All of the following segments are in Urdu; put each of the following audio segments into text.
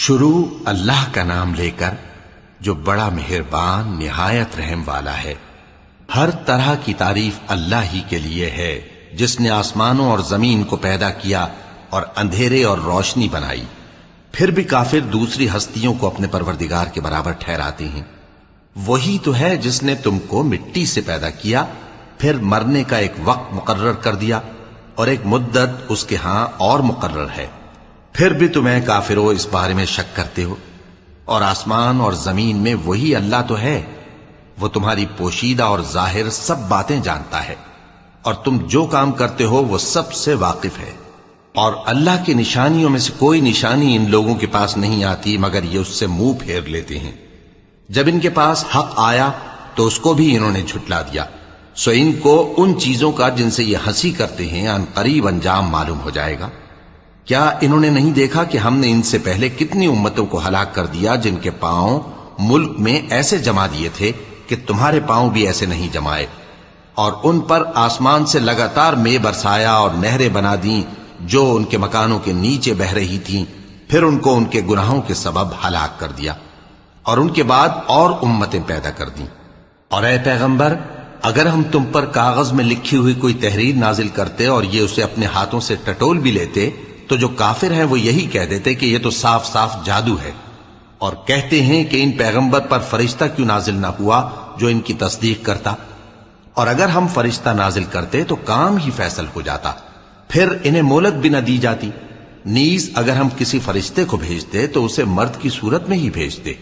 شروع اللہ کا نام لے کر جو بڑا مہربان نہایت رحم والا ہے۔ ہر طرح کی تعریف اللہ ہی کے لیے ہے جس نے آسمانوں اور زمین کو پیدا کیا اور اندھیرے اور روشنی بنائی۔ پھر بھی کافر دوسری ہستیوں کو اپنے پروردگار کے برابر ٹھہراتے ہیں۔ وہی تو ہے جس نے تم کو مٹی سے پیدا کیا، پھر مرنے کا ایک وقت مقرر کر دیا اور ایک مدت اس کے ہاں اور مقرر ہے۔ پھر بھی تمہیں کافروں اس بارے میں شک کرتے ہو، اور آسمان اور زمین میں وہی اللہ تو ہے، وہ تمہاری پوشیدہ اور ظاہر سب باتیں جانتا ہے، اور تم جو کام کرتے ہو وہ سب سے واقف ہے۔ اور اللہ کی نشانیوں میں سے کوئی نشانی ان لوگوں کے پاس نہیں آتی مگر یہ اس سے منہ پھیر لیتے ہیں۔ جب ان کے پاس حق آیا تو اس کو بھی انہوں نے جھٹلا دیا، سو ان کو ان چیزوں کا جن سے یہ ہنسی کرتے ہیں ان قریب انجام معلوم ہو جائے گا۔ کیا انہوں نے نہیں دیکھا کہ ہم نے ان سے پہلے کتنی امتوں کو ہلاک کر دیا جن کے پاؤں ملک میں ایسے جما دیے تھے کہ تمہارے پاؤں بھی ایسے نہیں جمائے، اور ان پر آسمان سے لگاتار مے برسایا اور نہریں بنا دیں جو ان کے مکانوں کے نیچے بہ رہی تھیں، پھر ان کو ان کے گناہوں کے سبب ہلاک کر دیا، اور ان کے بعد اور امتیں پیدا کر دیں۔ اور اے پیغمبر، اگر ہم تم پر کاغذ میں لکھی ہوئی کوئی تحریر نازل کرتے اور یہ اسے اپنے ہاتھوں سے ٹٹول بھی لیتے تو جو کافر ہیں وہ یہی کہہ دیتے کہ یہ تو صاف صاف جادو ہے، اور کہتے ہیں کہ ان پیغمبر پر فرشتہ کیوں نازل نہ ہوا جو ان کی تصدیق کرتا، اور اگر ہم فرشتہ نازل کرتے تو کام ہی فیصل ہو جاتا، پھر انہیں مہلت بھی نہ دی جاتی۔ نیز اگر ہم کسی فرشتے کو بھیجتے تو اسے مرد کی صورت میں ہی بھیجتے،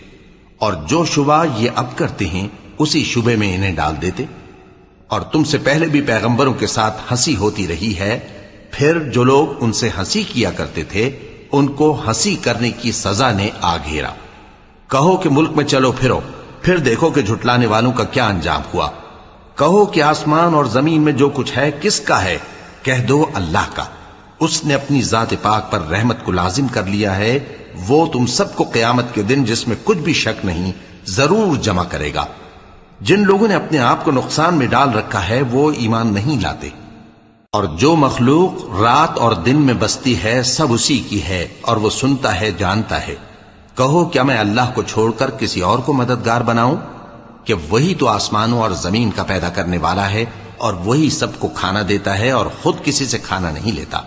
اور جو شبہ یہ اب کرتے ہیں اسی شبے میں انہیں ڈال دیتے۔ اور تم سے پہلے بھی پیغمبروں کے ساتھ ہنسی ہوتی رہی ہے، پھر جو لوگ ان سے ہنسی کیا کرتے تھے ان کو ہنسی کرنے کی سزا نے آ گھیرا۔ کہو کہ ملک میں چلو پھرو، پھر دیکھو کہ جھٹلانے والوں کا کیا انجام ہوا۔ کہو کہ آسمان اور زمین میں جو کچھ ہے کس کا ہے؟ کہہ دو اللہ کا۔ اس نے اپنی ذات پاک پر رحمت کو لازم کر لیا ہے، وہ تم سب کو قیامت کے دن جس میں کچھ بھی شک نہیں ضرور جمع کرے گا۔ جن لوگوں نے اپنے آپ کو نقصان میں ڈال رکھا ہے وہ ایمان نہیں لاتے، اور جو مخلوق رات اور دن میں بستی ہے سب اسی کی ہے، اور وہ سنتا ہے جانتا ہے۔ کہو کیا میں اللہ کو چھوڑ کر کسی اور کو مددگار بناؤں؟ کہ وہی تو آسمانوں اور زمین کا پیدا کرنے والا ہے، اور وہی سب کو کھانا دیتا ہے اور خود کسی سے کھانا نہیں لیتا۔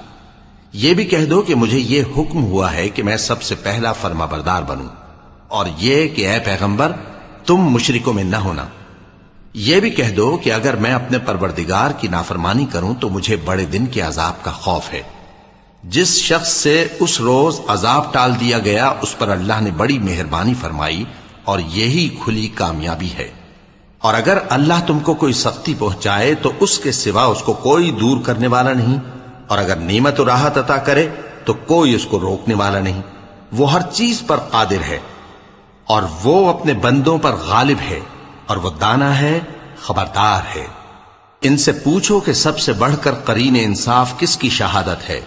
یہ بھی کہہ دو کہ مجھے یہ حکم ہوا ہے کہ میں سب سے پہلا فرما بردار بنوں، اور یہ کہ اے پیغمبر تم مشرکوں میں نہ ہونا۔ یہ بھی کہہ دو کہ اگر میں اپنے پروردگار کی نافرمانی کروں تو مجھے بڑے دن کے عذاب کا خوف ہے۔ جس شخص سے اس روز عذاب ٹال دیا گیا اس پر اللہ نے بڑی مہربانی فرمائی، اور یہی کھلی کامیابی ہے۔ اور اگر اللہ تم کو کوئی سختی پہنچائے تو اس کے سوا اس کو کوئی دور کرنے والا نہیں، اور اگر نعمت و راحت عطا کرے تو کوئی اس کو روکنے والا نہیں۔ وہ ہر چیز پر قادر ہے، اور وہ اپنے بندوں پر غالب ہے، اور وہ دانا ہے، خبردار ہے۔ ان سے پوچھو کہ سب سے بڑھ کر قرین انصاف کس کی شہادت ہے؟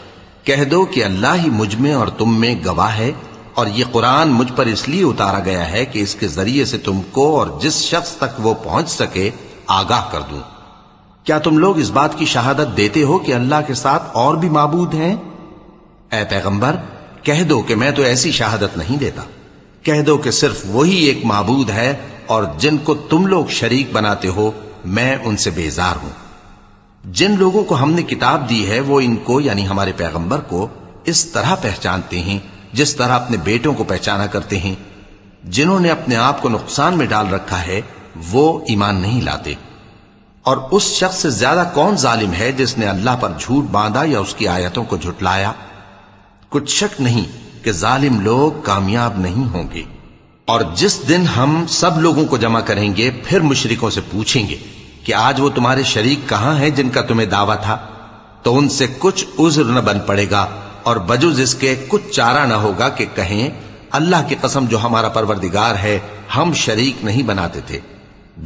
کہہ دو کہ اللہ ہی مجھ میں اور تم میں گواہ ہے، اور یہ قرآن مجھ پر اس لیے اتارا گیا ہے کہ اس کے ذریعے سے تم کو اور جس شخص تک وہ پہنچ سکے آگاہ کر دوں۔ کیا تم لوگ اس بات کی شہادت دیتے ہو کہ اللہ کے ساتھ اور بھی معبود ہیں؟ اے پیغمبر کہہ دو کہ میں تو ایسی شہادت نہیں دیتا۔ کہہ دو کہ صرف وہی ایک معبود ہے، اور جن کو تم لوگ شریک بناتے ہو میں ان سے بیزار ہوں۔ جن لوگوں کو ہم نے کتاب دی ہے وہ ان کو یعنی ہمارے پیغمبر کو اس طرح پہچانتے ہیں جس طرح اپنے بیٹوں کو پہچانا کرتے ہیں۔ جنہوں نے اپنے آپ کو نقصان میں ڈال رکھا ہے وہ ایمان نہیں لاتے۔ اور اس شخص سے زیادہ کون ظالم ہے جس نے اللہ پر جھوٹ باندھا یا اس کی آیتوں کو جھٹلایا؟ کچھ شک نہیں کہ ظالم لوگ کامیاب نہیں ہوں گے۔ اور جس دن ہم سب لوگوں کو جمع کریں گے پھر مشرکوں سے پوچھیں گے کہ آج وہ تمہارے شریک کہاں ہیں جن کا تمہیں دعویٰ تھا، تو ان سے کچھ عذر نہ بن پڑے گا، اور بجز اس کے کچھ چارہ نہ ہوگا کہ کہیں اللہ کی قسم جو ہمارا پروردگار ہے ہم شریک نہیں بناتے تھے۔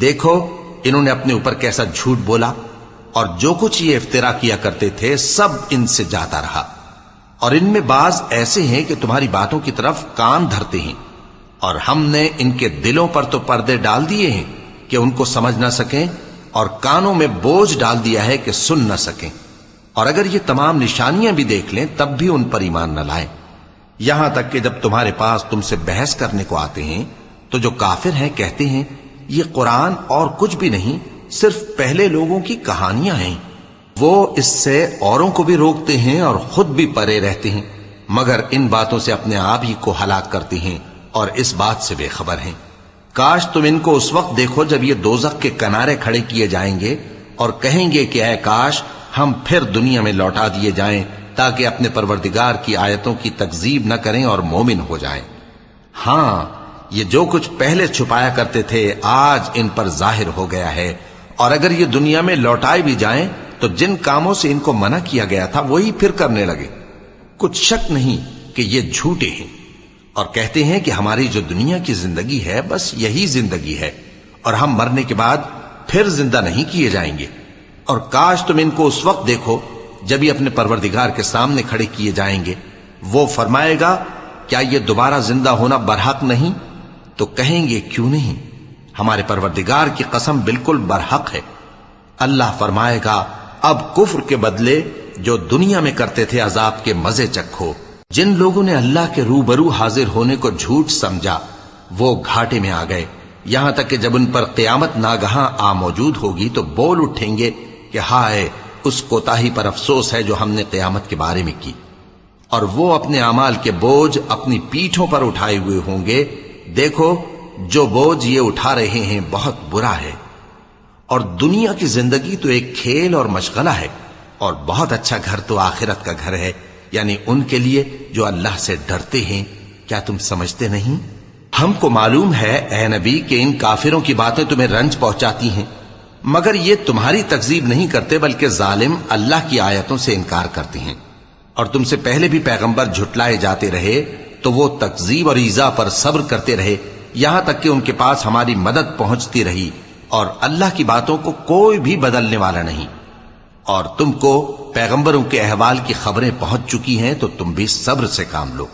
دیکھو انہوں نے اپنے اوپر کیسا جھوٹ بولا، اور جو کچھ یہ افترا کیا کرتے تھے سب ان سے جاتا رہا۔ اور ان میں بعض ایسے ہیں کہ تمہاری باتوں کی طرف کان دھرتے ہیں، اور ہم نے ان کے دلوں پر تو پردے ڈال دیے ہیں کہ ان کو سمجھ نہ سکیں، اور کانوں میں بوجھ ڈال دیا ہے کہ سن نہ سکیں۔ اور اگر یہ تمام نشانیاں بھی دیکھ لیں تب بھی ان پر ایمان نہ لائیں۔ یہاں تک کہ جب تمہارے پاس تم سے بحث کرنے کو آتے ہیں تو جو کافر ہیں کہتے ہیں یہ قرآن اور کچھ بھی نہیں، صرف پہلے لوگوں کی کہانیاں ہیں۔ وہ اس سے اوروں کو بھی روکتے ہیں اور خود بھی پرے رہتے ہیں، مگر ان باتوں سے اپنے آپ ہی کو ہلاک کرتے ہیں اور اس بات سے بے خبر ہیں۔ کاش تم ان کو اس وقت دیکھو جب یہ دوزخ کے کنارے کھڑے کیے جائیں گے اور کہیں گے کہ اے کاش ہم پھر دنیا میں لوٹا دیے جائیں تاکہ اپنے پروردگار کی آیتوں کی تکذیب نہ کریں اور مومن ہو جائیں۔ ہاں، یہ جو کچھ پہلے چھپایا کرتے تھے آج ان پر ظاہر ہو گیا ہے، اور اگر یہ دنیا میں لوٹائے بھی جائیں تو جن کاموں سے ان کو منع کیا گیا تھا وہی پھر کرنے لگے۔ کچھ شک نہیں کہ یہ جھوٹے ہیں، اور کہتے ہیں کہ ہماری جو دنیا کی زندگی ہے بس یہی زندگی ہے، اور ہم مرنے کے بعد پھر زندہ نہیں کیے جائیں گے۔ اور کاش تم ان کو اس وقت دیکھو جب یہ اپنے پروردگار کے سامنے کھڑے کیے جائیں گے، وہ فرمائے گا کیا یہ دوبارہ زندہ ہونا برحق نہیں؟ تو کہیں گے کیوں نہیں، ہمارے پروردگار کی قسم بالکل برحق ہے۔ اللہ فرمائے گا اب کفر کے بدلے جو دنیا میں کرتے تھے عذاب کے مزے چکھو۔ جن لوگوں نے اللہ کے روبرو حاضر ہونے کو جھوٹ سمجھا وہ گھاٹے میں آ گئے، یہاں تک کہ جب ان پر قیامت ناگہاں آ موجود ہوگی تو بول اٹھیں گے کہ ہائے اس کوتاہی پر افسوس ہے جو ہم نے قیامت کے بارے میں کی، اور وہ اپنے اعمال کے بوجھ اپنی پیٹھوں پر اٹھائے ہوئے ہوں گے۔ دیکھو جو بوجھ یہ اٹھا رہے ہیں بہت برا ہے، اور دنیا کی زندگی تو ایک کھیل اور مشغلہ ہے، اور بہت اچھا گھر تو آخرت کا گھر ہے، یعنی ان کے لیے جو اللہ سے ڈرتے ہیں۔ کیا تم سمجھتے نہیں؟ ہم کو معلوم ہے اے نبی کہ ان کافروں کی باتیں تمہیں رنج پہنچاتی ہیں، مگر یہ تمہاری تکذیب نہیں کرتے بلکہ ظالم اللہ کی آیتوں سے انکار کرتے ہیں، اور تم سے پہلے بھی پیغمبر جھٹلائے جاتے رہے تو وہ تکذیب اور ایذا پر صبر کرتے رہے، یہاں تک کہ ان کے پاس ہماری مدد پہنچتی رہی، اور اللہ کی باتوں کو کوئی بھی بدلنے والا نہیں۔ اور تم کو پیغمبروں کے احوال کی خبریں پہنچ چکی ہیں تو تم بھی صبر سے کام لو،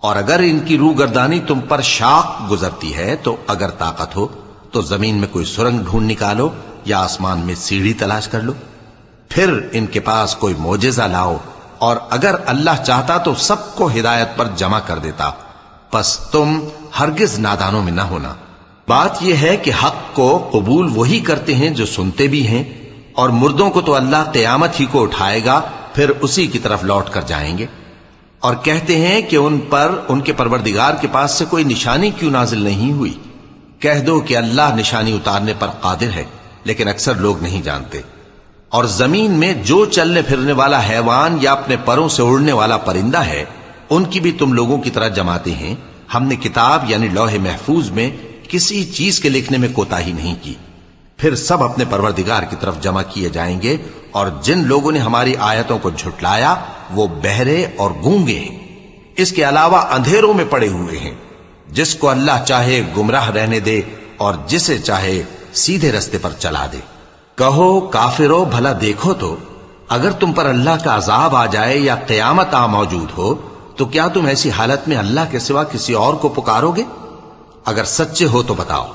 اور اگر ان کی روگردانی تم پر شاق گزرتی ہے تو اگر طاقت ہو تو زمین میں کوئی سرنگ ڈھونڈ نکالو یا آسمان میں سیڑھی تلاش کر لو، پھر ان کے پاس کوئی معجزہ لاؤ، اور اگر اللہ چاہتا تو سب کو ہدایت پر جمع کر دیتا، پس تم ہرگز نادانوں میں نہ ہونا۔ بات یہ ہے کہ حق کو قبول وہی کرتے ہیں جو سنتے بھی ہیں، اور مردوں کو تو اللہ قیامت ہی کو اٹھائے گا، پھر اسی کی طرف لوٹ کر جائیں گے۔ اور کہتے ہیں کہ ان پر ان کے پروردگار کے پاس سے کوئی نشانی کیوں نازل نہیں ہوئی؟ کہہ دو کہ اللہ نشانی اتارنے پر قادر ہے، لیکن اکثر لوگ نہیں جانتے۔ اور زمین میں جو چلنے پھرنے والا حیوان یا اپنے پروں سے اڑنے والا پرندہ ہے ان کی بھی تم لوگوں کی طرح جماتے ہیں۔ ہم نے کتاب یعنی لوح محفوظ میں کسی چیز کے لکھنے میں کوتاہی نہیں کی، پھر سب اپنے پروردگار کی طرف جمع کیے جائیں گے، اور جن لوگوں نے ہماری آیتوں کو جھٹلایا وہ بہرے اور گونگے ہیں، اس کے علاوہ اندھیروں میں پڑے ہوئے ہیں۔ جس کو اللہ چاہے گمراہ رہنے دے اور جسے چاہے سیدھے رستے پر چلا دے۔ کہو کافرو بھلا دیکھو تو اگر تم پر اللہ کا عذاب آ جائے یا قیامت آ موجود ہو تو کیا تم ایسی حالت میں اللہ کے سوا کسی اور کو پکارو گے؟ اگر سچے ہو تو بتاؤ۔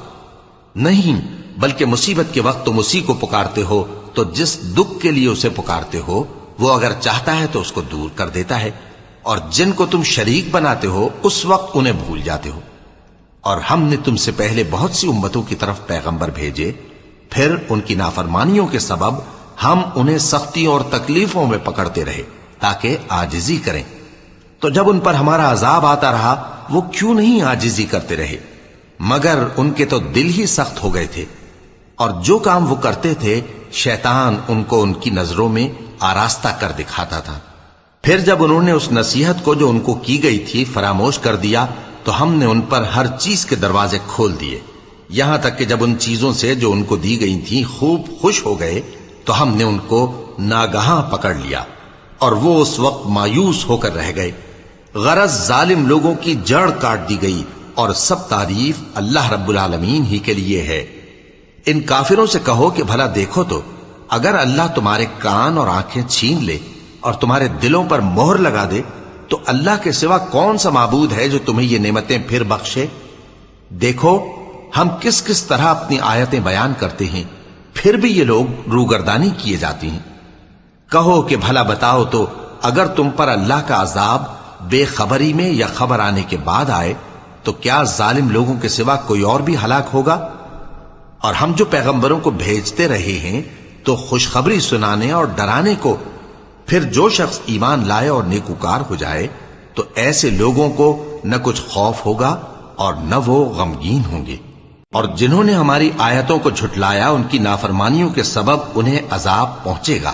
نہیں، بلکہ مصیبت کے وقت تم اسی کو پکارتے ہو، تو جس دکھ کے لیے اسے پکارتے ہو وہ اگر چاہتا ہے تو اس کو دور کر دیتا ہے، اور جن کو تم شریک بناتے ہو اس وقت انہیں بھول جاتے ہو۔ اور ہم نے تم سے پہلے بہت سی امتوں کی طرف پیغمبر بھیجے، پھر ان کی نافرمانیوں کے سبب ہم انہیں سختیوں اور تکلیفوں میں پکڑتے رہے تاکہ عاجزی کریں، تو جب ان پر ہمارا عذاب آتا رہا وہ کیوں نہیں عاجزی کرتے رہے؟ مگر ان کے تو دل ہی سخت ہو گئے تھے، اور جو کام وہ کرتے تھے شیطان ان کو ان کی نظروں میں آراستہ کر دکھاتا تھا۔ پھر جب انہوں نے اس نصیحت کو جو ان کو کی گئی تھی فراموش کر دیا تو ہم نے ان پر ہر چیز کے دروازے کھول دیے، یہاں تک کہ جب ان چیزوں سے جو ان کو دی گئی تھی خوب خوش ہو گئے تو ہم نے ان کو ناگہاں پکڑ لیا، اور وہ اس وقت مایوس ہو کر رہ گئے۔ غرض ظالم لوگوں کی جڑ کاٹ دی گئی، اور سب تعریف اللہ رب العالمین ہی کے لیے ہے۔ ان کافروں سے کہو کہ بھلا دیکھو تو اگر اللہ تمہارے کان اور آنکھیں چھین لے اور تمہارے دلوں پر مہر لگا دے تو اللہ کے سوا کون سا معبود ہے جو تمہیں یہ نعمتیں پھر بخشے؟ دیکھو ہم کس کس طرح اپنی آیتیں بیان کرتے ہیں، پھر بھی یہ لوگ روگردانی کیے جاتی ہیں۔ کہو کہ بھلا بتاؤ تو اگر تم پر اللہ کا عذاب بے خبری میں یا خبر آنے کے بعد آئے تو کیا ظالم لوگوں کے سوا کوئی اور بھی ہلاک ہوگا؟ اور ہم جو پیغمبروں کو بھیجتے رہے ہیں تو خوشخبری سنانے اور ڈرانے کو، پھر جو شخص ایمان لائے اور نیکوکار ہو جائے تو ایسے لوگوں کو نہ کچھ خوف ہوگا اور نہ وہ غمگین ہوں گے۔ اور جنہوں نے ہماری آیتوں کو جھٹلایا ان کی نافرمانیوں کے سبب انہیں عذاب پہنچے گا۔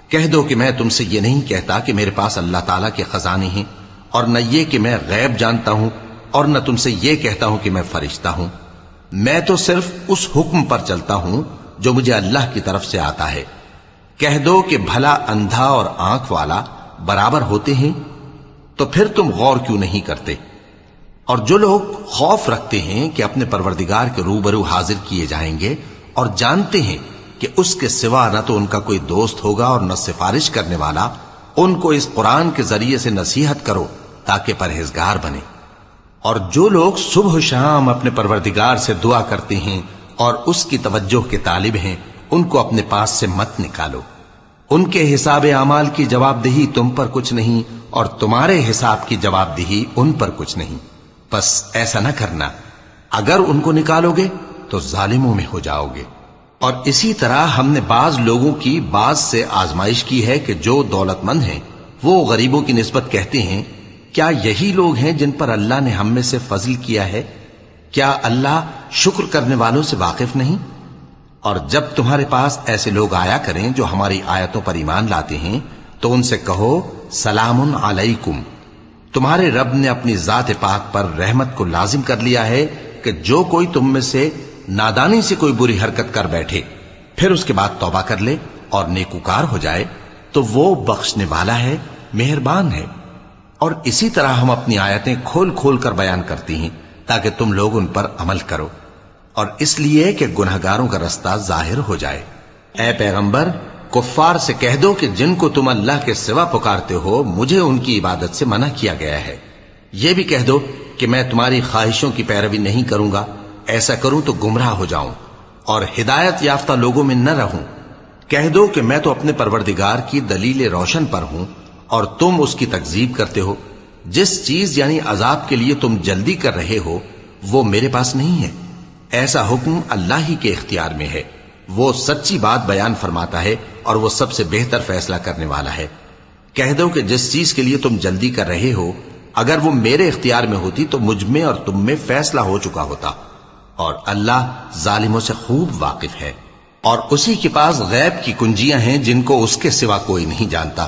کہہ دو کہ میں تم سے یہ نہیں کہتا کہ میرے پاس اللہ تعالیٰ کے خزانے ہیں، اور نہ یہ کہ میں غیب جانتا ہوں، اور نہ تم سے یہ کہتا ہوں کہ میں فرشتہ ہوں۔ میں تو صرف اس حکم پر چلتا ہوں جو مجھے اللہ کی طرف سے آتا ہے۔ کہہ دو کہ بھلا اندھا اور آنکھ والا برابر ہوتے ہیں؟ تو پھر تم غور کیوں نہیں کرتے؟ اور جو لوگ خوف رکھتے ہیں کہ اپنے پروردگار کے روبرو حاضر کیے جائیں گے اور جانتے ہیں کہ اس کے سوا نہ تو ان کا کوئی دوست ہوگا اور نہ سفارش کرنے والا، ان کو اس قرآن کے ذریعے سے نصیحت کرو تاکہ پرہیزگار بنے۔ اور جو لوگ صبح و شام اپنے پروردگار سے دعا کرتے ہیں اور اس کی توجہ کے طالب ہیں، ان کو اپنے پاس سے مت نکالو۔ ان کے حساب اعمال کی جواب دہی تم پر کچھ نہیں، اور تمہارے حساب کی جواب دہی ان پر کچھ نہیں۔ بس ایسا نہ کرنا، اگر ان کو نکالو گے تو ظالموں میں ہو جاؤ گے۔ اور اسی طرح ہم نے بعض لوگوں کی بعض سے آزمائش کی ہے کہ جو دولت مند ہیں وہ غریبوں کی نسبت کہتے ہیں کیا یہی لوگ ہیں جن پر اللہ نے ہم میں سے فضل کیا ہے؟ کیا اللہ شکر کرنے والوں سے واقف نہیں؟ اور جب تمہارے پاس ایسے لوگ آیا کریں جو ہماری آیتوں پر ایمان لاتے ہیں تو ان سے کہو سلام علیکم، تمہارے رب نے اپنی ذات پاک پر رحمت کو لازم کر لیا ہے کہ جو کوئی تم میں سے نادانی سے کوئی بری حرکت کر بیٹھے پھر اس کے بعد توبہ کر لے اور نیکوکار ہو جائے تو وہ بخشنے والا ہے، مہربان ہے۔ اور اسی طرح ہم اپنی آیتیں کھول کھول کر بیان کرتی ہیں تاکہ تم لوگ ان پر عمل کرو، اور اس لیے کہ گنہگاروں کا رستہ ظاہر ہو جائے۔ اے پیغمبر، کفار سے کہہ دو کہ جن کو تم اللہ کے سوا پکارتے ہو مجھے ان کی عبادت سے منع کیا گیا ہے۔ یہ بھی کہہ دو کہ میں تمہاری خواہشوں کی پیروی نہیں کروں گا، ایسا کروں تو گمراہ ہو جاؤں اور ہدایت یافتہ لوگوں میں نہ رہوں۔ کہہ دو کہ میں تو اپنے پروردگار کی دلیل روشن پر ہوں اور تم اس کی تکذیب کرتے ہو۔ جس چیز یعنی عذاب کے لیے تم جلدی کر رہے ہو وہ میرے پاس نہیں ہے، ایسا حکم اللہ ہی کے اختیار میں ہے۔ وہ سچی بات بیان فرماتا ہے اور وہ سب سے بہتر فیصلہ کرنے والا ہے۔ کہہ دو کہ جس چیز کے لیے تم جلدی کر رہے ہو اگر وہ میرے اختیار میں ہوتی تو مجھ میں اور تم میں فیصلہ ہو چکا ہوتا، اور اللہ ظالموں سے خوب واقف ہے۔ اور اسی کے پاس غیب کی کنجیاں ہیں جن کو اس کے سوا کوئی نہیں جانتا،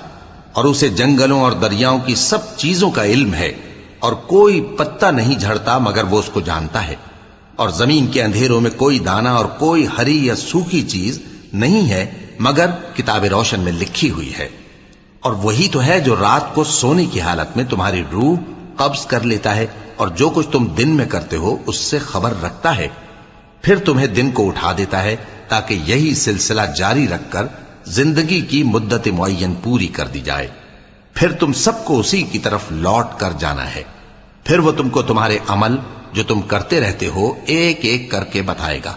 اور اسے جنگلوں اور دریاؤں کی سب چیزوں کا علم ہے، اور کوئی پتا نہیں جھڑتا مگر وہ اس کو جانتا ہے، اور زمین کے اندھیروں میں کوئی دانا اور کوئی ہری یا سوکھی چیز نہیں ہے مگر کتاب روشن میں لکھی ہوئی ہے۔ اور وہی تو ہے جو رات کو سونے کی حالت میں تمہاری روح قبض کر لیتا ہے، اور جو کچھ تم دن میں کرتے ہو اس سے خبر رکھتا ہے، پھر تمہیں دن کو اٹھا دیتا ہے تاکہ یہی سلسلہ جاری رکھ کر زندگی کی مدت معین پوری کر دی جائے۔ پھر تم سب کو اسی کی طرف لوٹ کر جانا ہے، پھر وہ تم کو تمہارے عمل جو تم کرتے رہتے ہو ایک ایک کر کے بتائے گا۔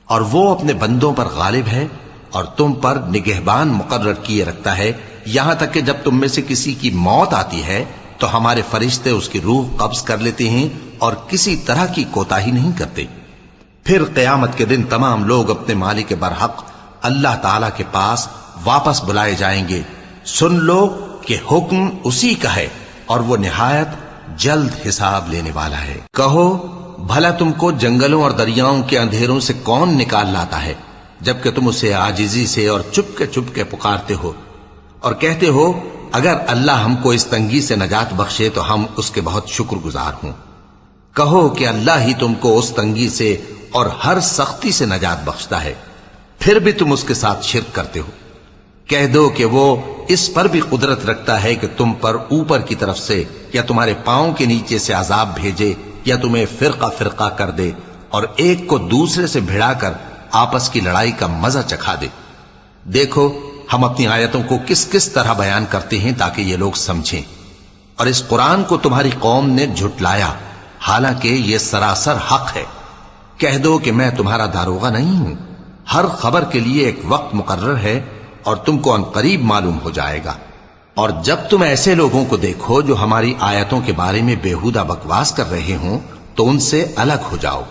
اور وہ اپنے بندوں پر غالب ہے اور تم پر نگہبان مقرر کیے رکھتا ہے، یہاں تک کہ جب تم میں سے کسی کی موت آتی ہے تو ہمارے فرشتے اس کی روح قبض کر لیتے ہیں اور کسی طرح کی کوتاہی نہیں کرتے۔ پھر قیامت کے دن تمام لوگ اپنے مالک برحق اللہ تعالی کے پاس واپس بلائے جائیں گے۔ سن لو کہ حکم اسی کا ہے اور وہ نہایت جلد حساب لینے والا ہے۔ کہو بھلا تم کو جنگلوں اور دریاؤں کے اندھیروں سے کون نکال لاتا ہے جبکہ تم اسے عاجزی سے اور چپ کے پکارتے ہو اور کہتے ہو اگر اللہ ہم کو اس تنگی سے نجات بخشے تو ہم اس کے بہت شکر گزار ہوں۔ کہو کہ اللہ ہی تم کو اس تنگی سے اور ہر سختی سے نجات بخشتا ہے، پھر بھی تم اس کے ساتھ شرک کرتے ہو۔ کہہ دو کہ وہ اس پر بھی قدرت رکھتا ہے کہ تم پر اوپر کی طرف سے یا تمہارے پاؤں کے نیچے سے عذاب بھیجے یا تمہیں فرقہ فرقہ کر دے اور ایک کو دوسرے سے بھڑا کر آپس کی لڑائی کا مزہ چکھا دے۔ دیکھو ہم اپنی آیتوں کو کس کس طرح بیان کرتے ہیں تاکہ یہ لوگ سمجھیں۔ اور اس قرآن کو تمہاری قوم نے جھٹلایا حالانکہ یہ سراسر حق ہے۔ کہہ دو کہ میں تمہارا داروغہ نہیں ہوں، ہر خبر کے لیے ایک وقت مقرر ہے اور تم کو عنقریب معلوم ہو جائے گا۔ اور جب تم ایسے لوگوں کو دیکھو جو ہماری آیتوں کے بارے میں بےہودہ بکواس کر رہے ہوں تو ان سے الگ ہو جاؤ،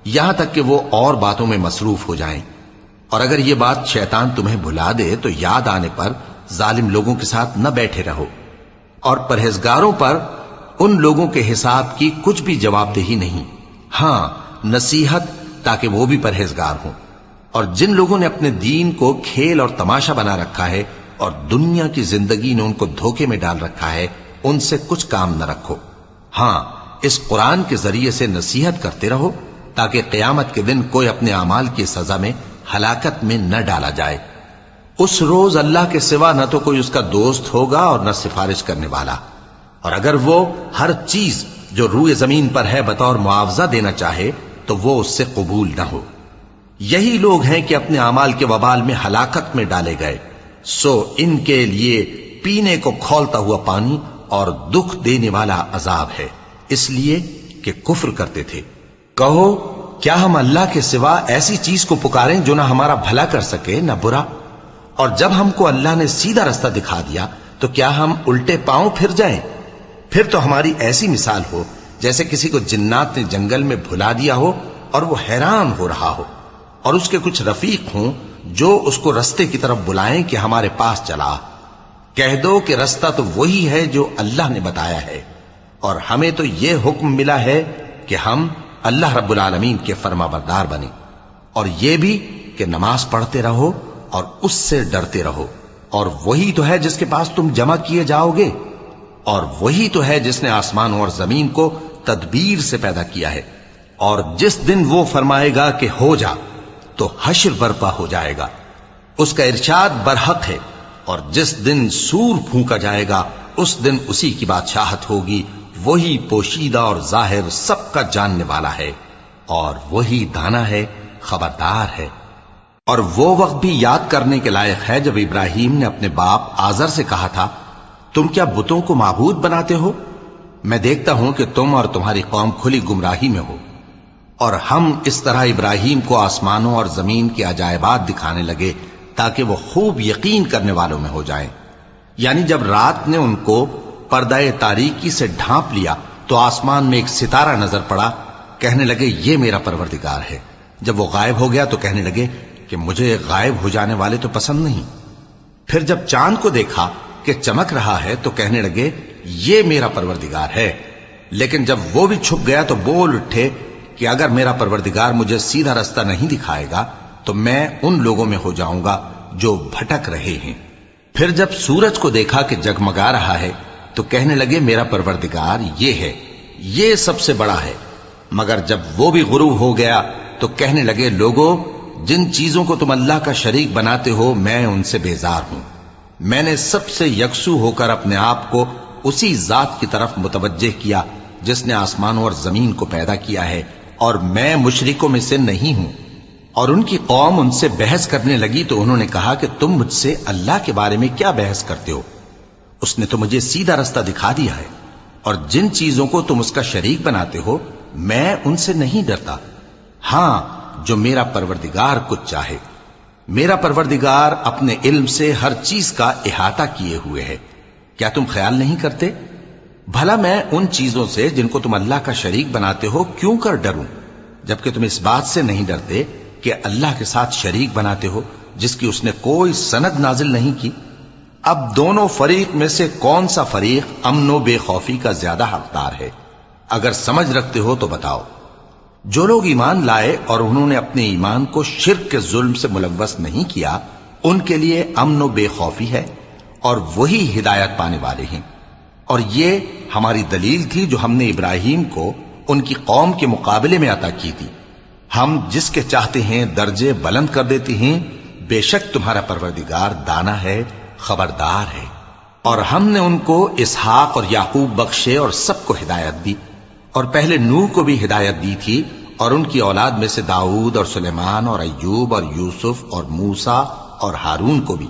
یہاں تک کہ وہ اور باتوں میں مصروف ہو جائیں۔ اور اگر یہ بات شیطان تمہیں بھلا دے تو یاد آنے پر ظالم لوگوں کے ساتھ نہ بیٹھے رہو، اور پرہیزگاروں پر ان لوگوں کے حساب کی کچھ بھی جواب دہی نہیں، ہاں نصیحت تاکہ وہ بھی پرہیزگار ہوں۔ اور جن لوگوں نے اپنے دین کو کھیل اور تماشا بنا رکھا ہے اور دنیا کی زندگی نے ان کو دھوکے میں ڈال رکھا ہے، ان سے کچھ کام نہ رکھو، ہاں اس قرآن کے ذریعے سے نصیحت کرتے رہو تاکہ قیامت کے دن کوئی اپنے اعمال کی سزا میں ہلاکت میں نہ ڈالا جائے۔ اس روز اللہ کے سوا نہ تو کوئی اس کا دوست ہوگا اور نہ سفارش کرنے والا، اور اگر وہ ہر چیز جو روئے زمین پر ہے بطور معاوضہ دینا چاہے تو وہ اس سے قبول نہ ہو۔ یہی لوگ ہیں کہ اپنے اعمال کے وبال میں ہلاکت میں ڈالے گئے، سو ان کے لیے پینے کو کھولتا ہوا پانی اور دکھ دینے والا عذاب ہے، اس لیے کہ کفر کرتے تھے۔ کہو کیا ہم اللہ کے سوا ایسی چیز کو پکاریں جو نہ ہمارا بھلا کر سکے نہ برا؟ اور جب ہم کو اللہ نے سیدھا رستہ دکھا دیا تو کیا ہم الٹے پاؤں پھر جائیں؟ پھر تو ہماری ایسی مثال ہو جیسے کسی کو جنات نے جنگل میں بھلا دیا ہو اور وہ حیران ہو رہا ہو، اور اس کے کچھ رفیق ہوں جو اس کو رستے کی طرف بلائیں کہ ہمارے پاس چلا۔ کہہ دو کہ رستہ تو وہی ہے جو اللہ نے بتایا ہے، اور ہمیں تو یہ حکم ملا ہے کہ ہم اللہ رب العالمین کے فرما بردار بنیں، اور یہ بھی کہ نماز پڑھتے رہو اور اس سے ڈرتے رہو، اور وہی تو ہے جس کے پاس تم جمع کیے جاؤ گے، اور وہی تو ہے جس نے آسمانوں اور زمین کو تدبیر سے پیدا کیا ہے، اور جس دن وہ فرمائے گا کہ ہو جا تو حشر برپا ہو جائے گا، اس کا ارشاد برحق ہے، اور جس دن سور پھونکا جائے گا اس دن اسی کی بادشاہت ہوگی، وہی پوشیدہ اور ظاہر سب کا جاننے والا ہے، اور وہی دانا ہے، خبردار ہے۔ اور وہ وقت بھی یاد کرنے کے لائق ہے جب ابراہیم نے اپنے باپ آزر سے کہا تھا، تم کیا بتوں کو معبود بناتے ہو؟ میں دیکھتا ہوں کہ تم اور تمہاری قوم کھلی گمراہی میں ہو۔ اور ہم اس طرح ابراہیم کو آسمانوں اور زمین کے عجائبات دکھانے لگے تاکہ وہ خوب یقین کرنے والوں میں ہو جائیں۔ یعنی جب رات نے ان کو پردہ تاریکی سے ڈھانپ لیا تو آسمان میں ایک ستارہ نظر پڑا، کہنے لگے یہ میرا پروردگار ہے۔ جب وہ غائب ہو گیا تو کہنے لگے کہ مجھے غائب ہو جانے والے تو پسند نہیں۔ پھر جب چاند کو دیکھا کہ چمک رہا ہے تو کہنے لگے یہ میرا پروردگار ہے۔ لیکن جب وہ بھی چھپ گیا تو بول اٹھے کہ اگر میرا پروردگار مجھے سیدھا رستہ نہیں دکھائے گا تو میں ان لوگوں میں ہو جاؤں گا جو بھٹک رہے ہیں۔ پھر جب سورج کو دیکھا کہ جگمگا رہا ہے تو کہنے لگے میرا پروردگار یہ ہے، یہ سب سے بڑا ہے۔ مگر جب وہ بھی غروب ہو گیا تو کہنے لگے لوگو، جن چیزوں کو تم اللہ کا شریک بناتے ہو میں ان سے بیزار ہوں۔ میں نے سب سے یکسو ہو کر اپنے آپ کو اسی ذات کی طرف متوجہ کیا جس نے آسمانوں اور زمین کو پیدا کیا ہے، اور میں مشرکوں میں سے نہیں ہوں۔ اور ان کی قوم ان سے بحث کرنے لگی تو انہوں نے کہا کہ تم مجھ سے اللہ کے بارے میں کیا بحث کرتے ہو؟ اس نے تو مجھے سیدھا رستہ دکھا دیا ہے، اور جن چیزوں کو تم اس کا شریک بناتے ہو میں ان سے نہیں ڈرتا، ہاں جو میرا پروردگار کچھ چاہے۔ میرا پروردگار اپنے علم سے ہر چیز کا احاطہ کیے ہوئے ہے۔ کیا تم خیال نہیں کرتے؟ بھلا میں ان چیزوں سے جن کو تم اللہ کا شریک بناتے ہو کیوں کر ڈروں، جبکہ تم اس بات سے نہیں ڈرتے کہ اللہ کے ساتھ شریک بناتے ہو جس کی اس نے کوئی سند نازل نہیں کی۔ اب دونوں فریق میں سے کون سا فریق امن و بے خوفی کا زیادہ حقدار ہے؟ اگر سمجھ رکھتے ہو تو بتاؤ۔ جو لوگ ایمان لائے اور انہوں نے اپنے ایمان کو شرک کے ظلم سے ملوث نہیں کیا، ان کے لیے امن و بے خوفی ہے، اور وہی ہدایت پانے والے ہیں۔ اور یہ ہماری دلیل تھی جو ہم نے ابراہیم کو ان کی قوم کے مقابلے میں عطا کی تھی۔ ہم جس کے چاہتے ہیں درجے بلند کر دیتے ہیں، بے شک تمہارا پروردگار دانا ہے، خبردار ہے۔ اور ہم نے ان کو اسحاق اور یعقوب بخشے اور سب کو ہدایت دی، اور پہلے نوح کو بھی ہدایت دی تھی، اور ان کی اولاد میں سے داؤد اور سلیمان اور ایوب اور یوسف اور موسیٰ اور ہارون کو بھی۔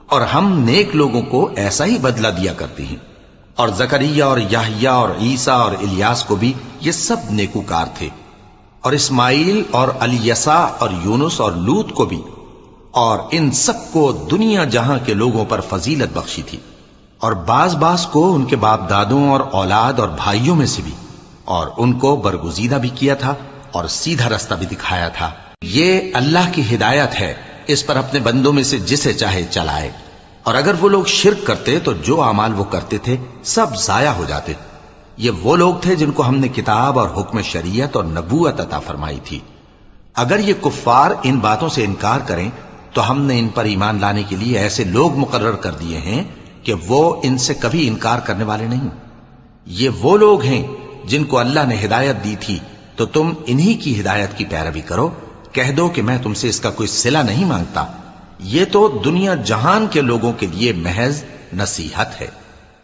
اور ہم نیک لوگوں کو ایسا ہی بدلہ دیا کرتے ہیں۔ اور زکریا اور یحییٰ اور عیسیٰ اور الیاس کو بھی، یہ سب نیکوکار تھے۔ اور اسماعیل اور الیسع اور یونس اور لوط کو بھی، اور ان سب کو دنیا جہاں کے لوگوں پر فضیلت بخشی تھی۔ اور بعض بعض کو ان کے باپ دادوں اور اولاد اور بھائیوں میں سے بھی، اور ان کو برگزیدہ بھی کیا تھا اور سیدھا رستہ بھی دکھایا تھا۔ یہ اللہ کی ہدایت ہے، اس پر اپنے بندوں میں سے جسے چاہے چلائے۔ اور اگر وہ لوگ شرک کرتے تو جو اعمال وہ کرتے تھے سب ضائع ہو جاتے۔ یہ وہ لوگ تھے جن کو ہم نے کتاب اور حکم شریعت اور نبوت عطا فرمائی تھی۔ اگر یہ کفار ان باتوں سے انکار کریں تو ہم نے ان پر ایمان لانے کے لیے ایسے لوگ مقرر کر دیے ہیں کہ وہ ان سے کبھی انکار کرنے والے نہیں۔ یہ وہ لوگ ہیں جن کو اللہ نے ہدایت دی تھی، تو تم انہی کی ہدایت کی پیروی کرو۔ کہہ دو کہ میں تم سے اس کا کوئی صلہ نہیں مانگتا، یہ تو دنیا جہان کے لوگوں کے لیے محض نصیحت ہے۔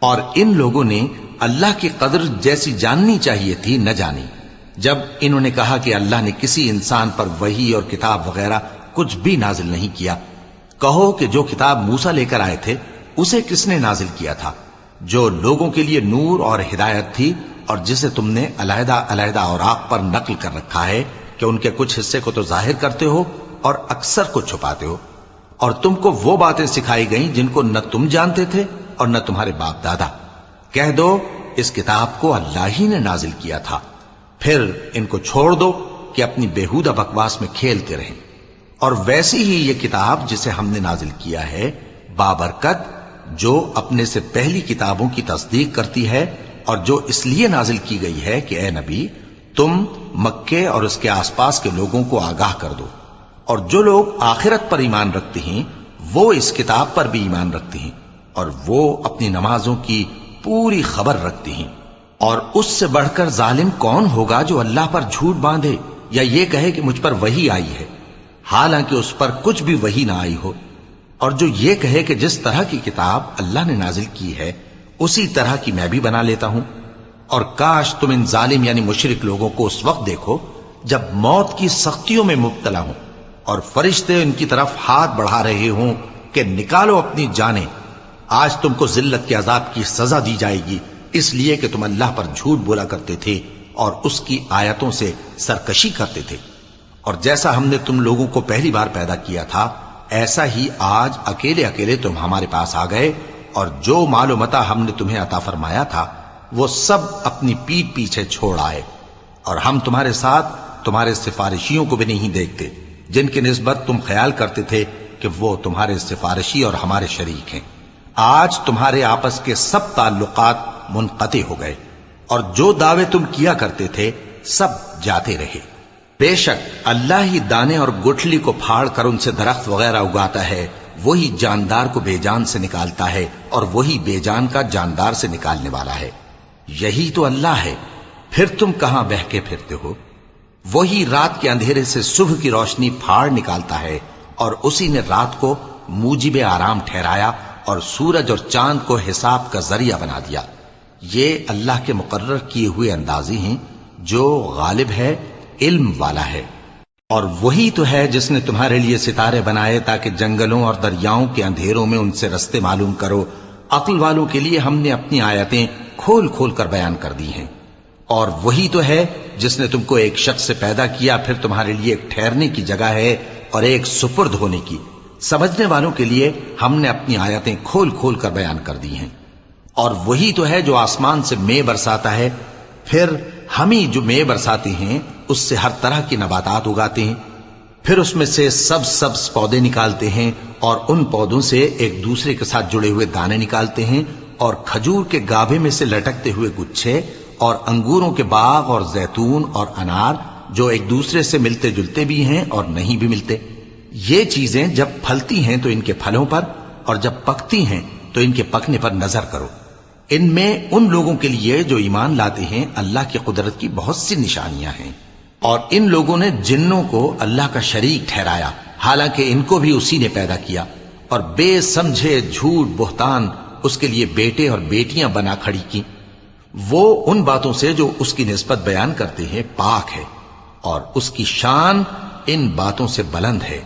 اور ان لوگوں نے اللہ کی قدر جیسی جاننی چاہیے تھی نہ جانی۔ جب انہوں نے کہا کہ اللہ نے کسی انسان پر وحی اور کتاب وغیرہ کچھ بھی نازل نہیں کیا، کہو کہ جو کتاب موسیٰ لے کر آئے تھے اسے کس نے نازل کیا تھا، جو لوگوں کے لیے نور اور ہدایت تھی، اور جسے تم نے علیحدہ علیحدہ اوراق پر نقل کر رکھا ہے کہ ان کے کچھ حصے کو تو ظاہر کرتے ہو اور اکثر کو چھپاتے ہو۔ اور تم کو وہ باتیں سکھائی گئیں جن کو نہ تم جانتے تھے اور نہ تمہارے باپ دادا۔ کہہ دو اس کتاب کو اللہ ہی نے نازل کیا تھا، پھر ان کو چھوڑ دو کہ اپنی بیہودہ بکواس میں کھیلتے رہیں۔ اور ویسی ہی یہ کتاب جسے ہم نے نازل کیا ہے بابرکت، جو اپنے سے پہلی کتابوں کی تصدیق کرتی ہے، اور جو اس لیے نازل کی گئی ہے کہ اے نبی تم مکے اور اس کے آس پاس کے لوگوں کو آگاہ کر دو، اور جو لوگ آخرت پر ایمان رکھتے ہیں وہ اس کتاب پر بھی ایمان رکھتے ہیں، اور وہ اپنی نمازوں کی پوری خبر رکھتے ہیں۔ اور اس سے بڑھ کر ظالم کون ہوگا جو اللہ پر جھوٹ باندھے یا یہ کہے کہ مجھ پر وحی آئی ہے، حالانکہ اس پر کچھ بھی وحی نہ آئی ہو، اور جو یہ کہے کہ جس طرح کی کتاب اللہ نے نازل کی ہے اسی طرح کی میں بھی بنا لیتا ہوں۔ اور کاش تم ان ظالم یعنی مشرک لوگوں کو اس وقت دیکھو جب موت کی سختیوں میں مبتلا ہوں اور فرشتے ان کی طرف ہاتھ بڑھا رہے ہوں کہ نکالو اپنی جانیں، آج تم کو ذلت کے عذاب کی سزا دی جائے گی، اس لیے کہ تم اللہ پر جھوٹ بولا کرتے تھے اور اس کی آیتوں سے سرکشی کرتے تھے۔ اور جیسا ہم نے تم لوگوں کو پہلی بار پیدا کیا تھا ایسا ہی آج اکیلے اکیلے تم ہمارے پاس آ گئے، اور جو مال و متاع ہم نے تمہیں عطا فرمایا تھا وہ سب اپنی پیٹھ پیچھے چھوڑ آئے، اور ہم تمہارے ساتھ تمہارے سفارشیوں کو بھی نہیں دیکھتے جن کی نسبت تم خیال کرتے تھے کہ وہ تمہارے سفارشی اور ہمارے شریک ہیں۔ آج تمہارے آپس کے سب تعلقات منقطع ہو گئے، اور جو دعوے تم کیا کرتے تھے سب جاتے رہے۔ بے شک اللہ ہی دانے اور گٹھلی کو پھاڑ کر ان سے درخت وغیرہ اگاتا ہے، وہی جاندار کو بے جان سے نکالتا ہے اور وہی بے جان کا جاندار سے نکالنے والا ہے۔ یہی تو اللہ ہے، پھر تم کہاں بہکے پھرتے ہو؟ وہی رات کے اندھیرے سے صبح کی روشنی پھاڑ نکالتا ہے، اور اسی نے رات کو موجب آرام ٹھہرایا اور سورج اور چاند کو حساب کا ذریعہ بنا دیا۔ یہ اللہ کے مقرر کیے ہوئے اندازے ہیں، جو غالب ہے، علم والا ہے۔ اور وہی تو ہے جس نے تمہارے لیے ستارے بنائے تاکہ جنگلوں اور دریاؤں کے اندھیروں میں ان سے رستے معلوم کرو۔ عقل والوں کے لیے ہم نے اپنی آیتیں کھول کھول کر بیان کر دی ہیں۔ اور وہی تو ہے جس نے تم کو ایک شخص سے پیدا کیا، پھر تمہارے لیے ایک ٹھہرنے کی جگہ ہے اور ایک سپرد ہونے کی۔ سمجھنے والوں کے لیے ہم نے اپنی آیتیں کھول کھول کر بیان کر دی ہیں۔ اور وہی تو ہے جو آسمان سے مے برساتا ہے، پھر ہم ہی جو مے برساتے ہیں اس سے ہر طرح کی نباتات اگاتے ہیں، پھر اس میں سے سبز پودے نکالتے ہیں، اور ان پودوں سے ایک دوسرے کے ساتھ جڑے ہوئے دانے نکالتے ہیں، اور کھجور کے گابھے میں سے لٹکتے ہوئے گچھے، اور انگوروں کے باغ اور زیتون اور انار جو ایک دوسرے سے ملتے جلتے بھی ہیں اور نہیں بھی ملتے۔ یہ چیزیں جب پھلتی ہیں تو ان کے پھلوں پر، اور جب پکتی ہیں تو ان کے پکنے پر نظر کرو۔ ان میں ان لوگوں کے لیے جو ایمان لاتے ہیں اللہ کی قدرت کی بہت سی نشانیاں ہیں۔ اور ان لوگوں نے جنوں کو اللہ کا شریک ٹھہرایا، حالانکہ ان کو بھی اسی نے پیدا کیا، اور بے سمجھے جھوٹ بہتان اس کے لیے بیٹے اور بیٹیاں بنا کھڑی کی۔ وہ ان باتوں سے جو اس کی نسبت بیان کرتے ہیں پاک ہے، اور اس کی شان ان باتوں سے بلند ہے۔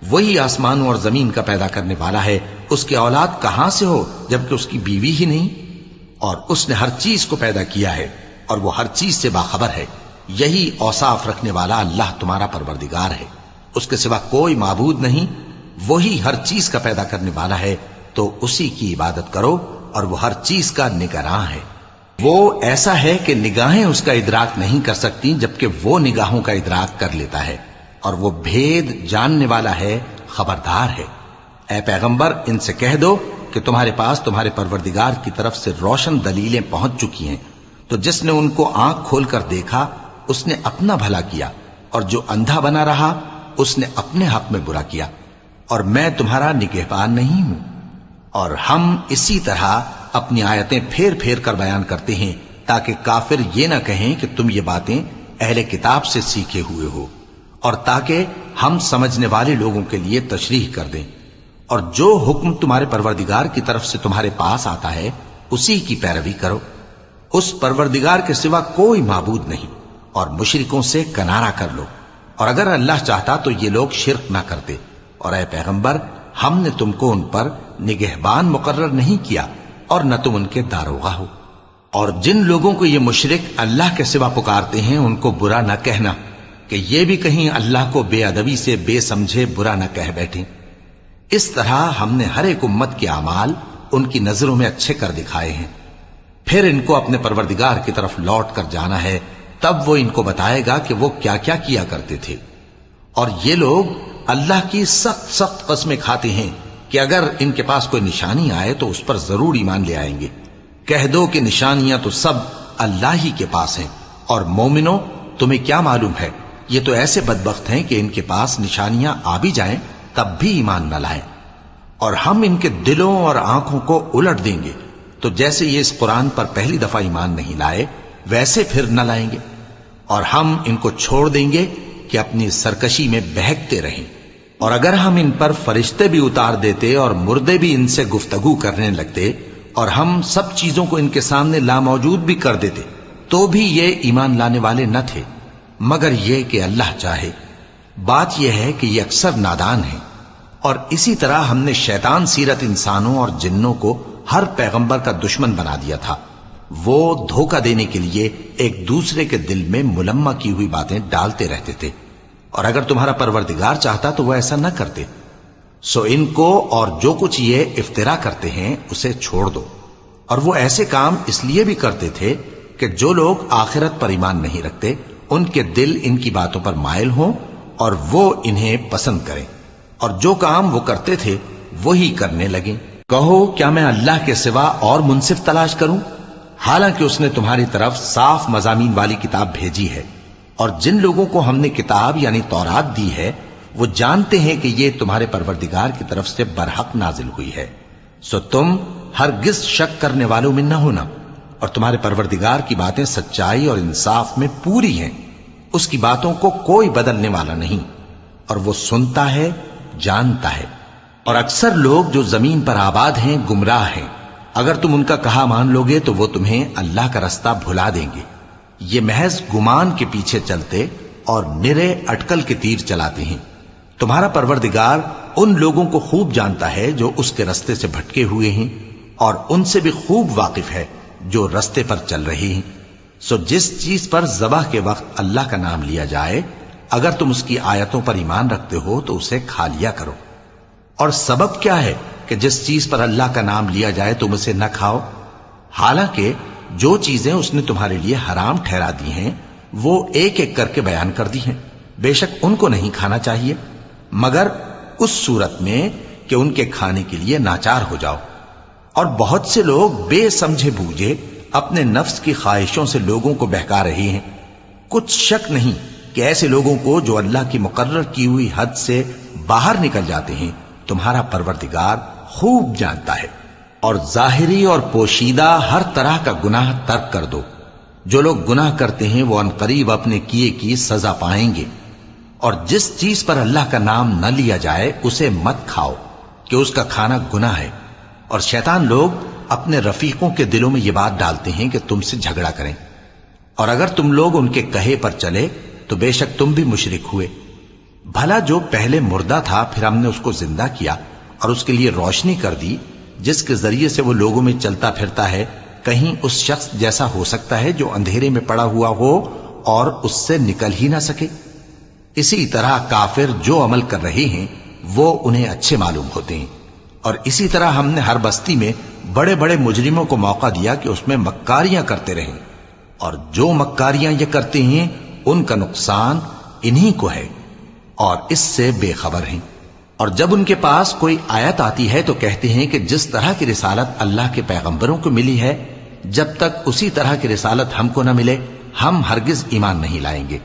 وہی آسمانوں اور زمین کا پیدا کرنے والا ہے، اس کی اولاد کہاں سے ہو جبکہ اس کی بیوی ہی نہیں؟ اور اس نے ہر چیز کو پیدا کیا ہے، اور وہ ہر چیز سے باخبر ہے۔ یہی اوصاف رکھنے والا اللہ تمہارا پروردگار ہے، اس کے سوا کوئی معبود نہیں۔ وہی ہر چیز کا پیدا کرنے والا ہے، تو اسی کی عبادت کرو اور وہ ہر چیز کا نگراں ہے۔ وہ ایسا ہے کہ نگاہیں اس کا ادراک نہیں کر سکتی، جبکہ وہ نگاہوں کا ادراک کر لیتا ہے، اور وہ بھید جاننے والا ہے، خبردار ہے۔ اے پیغمبر، ان سے کہہ دو کہ تمہارے پاس تمہارے پروردگار کی طرف سے روشن دلیلیں پہنچ چکی ہیں، تو جس نے ان کو آنکھ کھول کر دیکھا اس نے اپنا بھلا کیا، اور جو اندھا بنا رہا اس نے اپنے حق میں برا کیا، اور میں تمہارا نگہبان نہیں ہوں۔ اور ہم اسی طرح اپنی آیتیں پھیر پھیر کر بیان کرتے ہیں تاکہ کافر یہ نہ کہیں کہ تم یہ باتیں اہل کتاب سے سیکھے ہوئے ہو، اور تاکہ ہم سمجھنے والے لوگوں کے لیے تشریح کر دیں۔ اور جو حکم تمہارے پروردگار کی طرف سے تمہارے پاس آتا ہے اسی کی پیروی کرو، اس پروردگار کے سوا کوئی معبود نہیں، اور مشرکوں سے کنارہ کر لو، اور اگر اللہ چاہتا تو یہ لوگ شرک نہ کرتے۔ اور اے پیغمبر، ہم نے تم کو ان پر نگہبان مقرر نہیں کیا، اور نہ تم ان کے داروغہ ہو۔ اور جن لوگوں کو یہ مشرک اللہ کے سوا پکارتے ہیں ان کو برا نہ کہنا، کہ یہ بھی کہیں اللہ کو بے ادبی سے بے سمجھے برا نہ کہہ بیٹھیں۔ اس طرح ہم نے ہر ایک امت کے اعمال ان کی نظروں میں اچھے کر دکھائے ہیں، پھر ان کو اپنے پروردگار کی طرف لوٹ کر جانا ہے، تب وہ ان کو بتائے گا کہ وہ کیا کیا کیا کرتے تھے۔ اور یہ لوگ اللہ کی سخت سخت قسمیں کھاتے ہیں کہ اگر ان کے پاس کوئی نشانی آئے تو اس پر ضرور ایمان لے آئیں گے۔ کہہ دو کہ نشانیاں تو سب اللہ ہی کے پاس ہیں، اور مومنوں تمہیں کیا معلوم ہے، یہ تو ایسے بدبخت ہیں کہ ان کے پاس نشانیاں آ بھی جائیں تب بھی ایمان نہ لائیں۔ اور ہم ان کے دلوں اور آنکھوں کو الٹ دیں گے، تو جیسے یہ اس قرآن پر پہلی دفعہ ایمان نہیں لائے ویسے پھر نہ لائیں گے، اور ہم ان کو چھوڑ دیں گے کہ اپنی سرکشی میں بہکتے رہیں۔ اور اگر ہم ان پر فرشتے بھی اتار دیتے اور مردے بھی ان سے گفتگو کرنے لگتے، اور ہم سب چیزوں کو ان کے سامنے لاموجود بھی کر دیتے، تو بھی یہ ایمان لانے والے نہ تھے، مگر یہ کہ اللہ چاہے۔ بات یہ ہے کہ یہ اکثر نادان ہیں۔ اور اسی طرح ہم نے شیطان سیرت انسانوں اور جنوں کو ہر پیغمبر کا دشمن بنا دیا تھا، وہ دھوکہ دینے کے لیے ایک دوسرے کے دل میں ملمہ کی ہوئی باتیں ڈالتے رہتے تھے، اور اگر تمہارا پروردگار چاہتا تو وہ ایسا نہ کرتے۔ سو ان کو اور جو کچھ یہ افترا کرتے ہیں اسے چھوڑ دو۔ اور وہ ایسے کام اس لیے بھی کرتے تھے کہ جو لوگ آخرت پر ایمان نہیں رکھتے ان کے دل ان کی باتوں پر مائل ہوں اور وہ انہیں پسند کریں، اور جو کام وہ کرتے تھے وہی کرنے لگیں۔ کہو کیا میں اللہ کے سوا اور منصف تلاش کروں، حالانکہ اس نے تمہاری طرف صاف مضامین والی کتاب بھیجی ہے، اور جن لوگوں کو ہم نے کتاب یعنی تورات دی ہے وہ جانتے ہیں کہ یہ تمہارے پروردگار کی طرف سے برحق نازل ہوئی ہے، سو تم ہرگز شک کرنے والوں میں نہ ہونا، اور تمہارے پروردگار کی باتیں سچائی اور انصاف میں پوری ہیں، اس کی باتوں کو کوئی بدلنے والا نہیں، اور وہ سنتا ہے جانتا ہے۔ اور اکثر لوگ جو زمین پر آباد ہیں گمراہ ہیں، اگر تم ان کا کہا مان لوگے تو وہ تمہیں اللہ کا رستہ بھلا دیں گے۔ یہ محض گمان کے پیچھے چلتے اور نرے اٹکل کے تیر چلاتے ہیں۔ تمہارا پروردگار ان لوگوں کو خوب جانتا ہے جو اس کے رستے سے بھٹکے ہوئے ہیں، اور ان سے بھی خوب واقف ہے جو رستے پر چل رہے ہیں۔ سو جس چیز پر ذبح کے وقت اللہ کا نام لیا جائے، اگر تم اس کی آیتوں پر ایمان رکھتے ہو تو اسے کھا لیا کرو۔ اور سبب کیا ہے کہ جس چیز پر اللہ کا نام لیا جائے تم اسے نہ کھاؤ، حالانکہ جو چیزیں اس نے تمہارے لیے حرام ٹھہرا دی ہیں وہ ایک ایک کر کے بیان کر دی ہیں، بے شک ان کو نہیں کھانا چاہیے مگر اس صورت میں کہ ان کے کھانے کے لیے ناچار ہو جاؤ۔ اور بہت سے لوگ بے سمجھے بوجھے اپنے نفس کی خواہشوں سے لوگوں کو بہکا رہے ہیں۔ کچھ شک نہیں کہ ایسے لوگوں کو جو اللہ کی مقرر کی ہوئی حد سے باہر نکل جاتے ہیں تمہارا پروردگار خوب جانتا ہے۔ اور ظاہری اور پوشیدہ ہر طرح کا گناہ ترک کر دو۔ جو لوگ گناہ کرتے ہیں وہ عنقریب اپنے کیے کی سزا پائیں گے۔ اور جس چیز پر اللہ کا نام نہ لیا جائے اسے مت کھاؤ کہ اس کا کھانا گناہ ہے۔ اور شیطان لوگ اپنے رفیقوں کے دلوں میں یہ بات ڈالتے ہیں کہ تم سے جھگڑا کریں، اور اگر تم لوگ ان کے کہے پر چلے تو بے شک تم بھی مشرک ہوئے۔ بھلا جو پہلے مردہ تھا پھر ہم نے اس کو زندہ کیا اور اس کے لیے روشنی کر دی جس کے ذریعے سے وہ لوگوں میں چلتا پھرتا ہے، کہیں اس شخص جیسا ہو سکتا ہے جو اندھیرے میں پڑا ہوا ہو اور اس سے نکل ہی نہ سکے؟ اسی طرح کافر جو عمل کر رہے ہیں وہ انہیں اچھے معلوم ہوتے ہیں، اور اسی طرح ہم نے ہر بستی میں بڑے بڑے مجرموں کو موقع دیا کہ اس میں مکاریاں کرتے رہیں، اور جو مکاریاں یہ کرتے ہیں ان کا نقصان انہی کو ہے اور اس سے بے خبر ہیں۔ اور جب ان کے پاس کوئی آیت آتی ہے تو کہتے ہیں کہ جس طرح کی رسالت اللہ کے پیغمبروں کو ملی ہے، جب تک اسی طرح کی رسالت ہم کو نہ ملے ہم ہرگز ایمان نہیں لائیں گے۔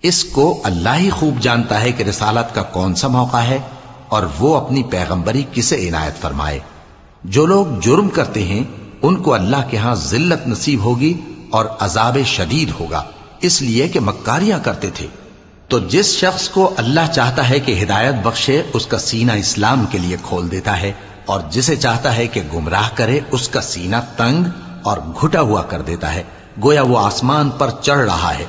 اس کو اللہ ہی خوب جانتا ہے کہ رسالت کا کون سا موقع ہے اور وہ اپنی پیغمبری کسے عنایت فرمائے۔ جو لوگ جرم کرتے ہیں ان کو اللہ کے ہاں ذلت نصیب ہوگی اور عذاب شدید ہوگا، اس لیے کہ مکاریاں کرتے تھے۔ تو جس شخص کو اللہ چاہتا ہے کہ ہدایت بخشے اس کا سینہ اسلام کے لیے کھول دیتا ہے، اور جسے چاہتا ہے کہ گمراہ کرے اس کا سینہ تنگ اور گھٹا ہوا کر دیتا ہے، گویا وہ آسمان پر چڑھ رہا ہے۔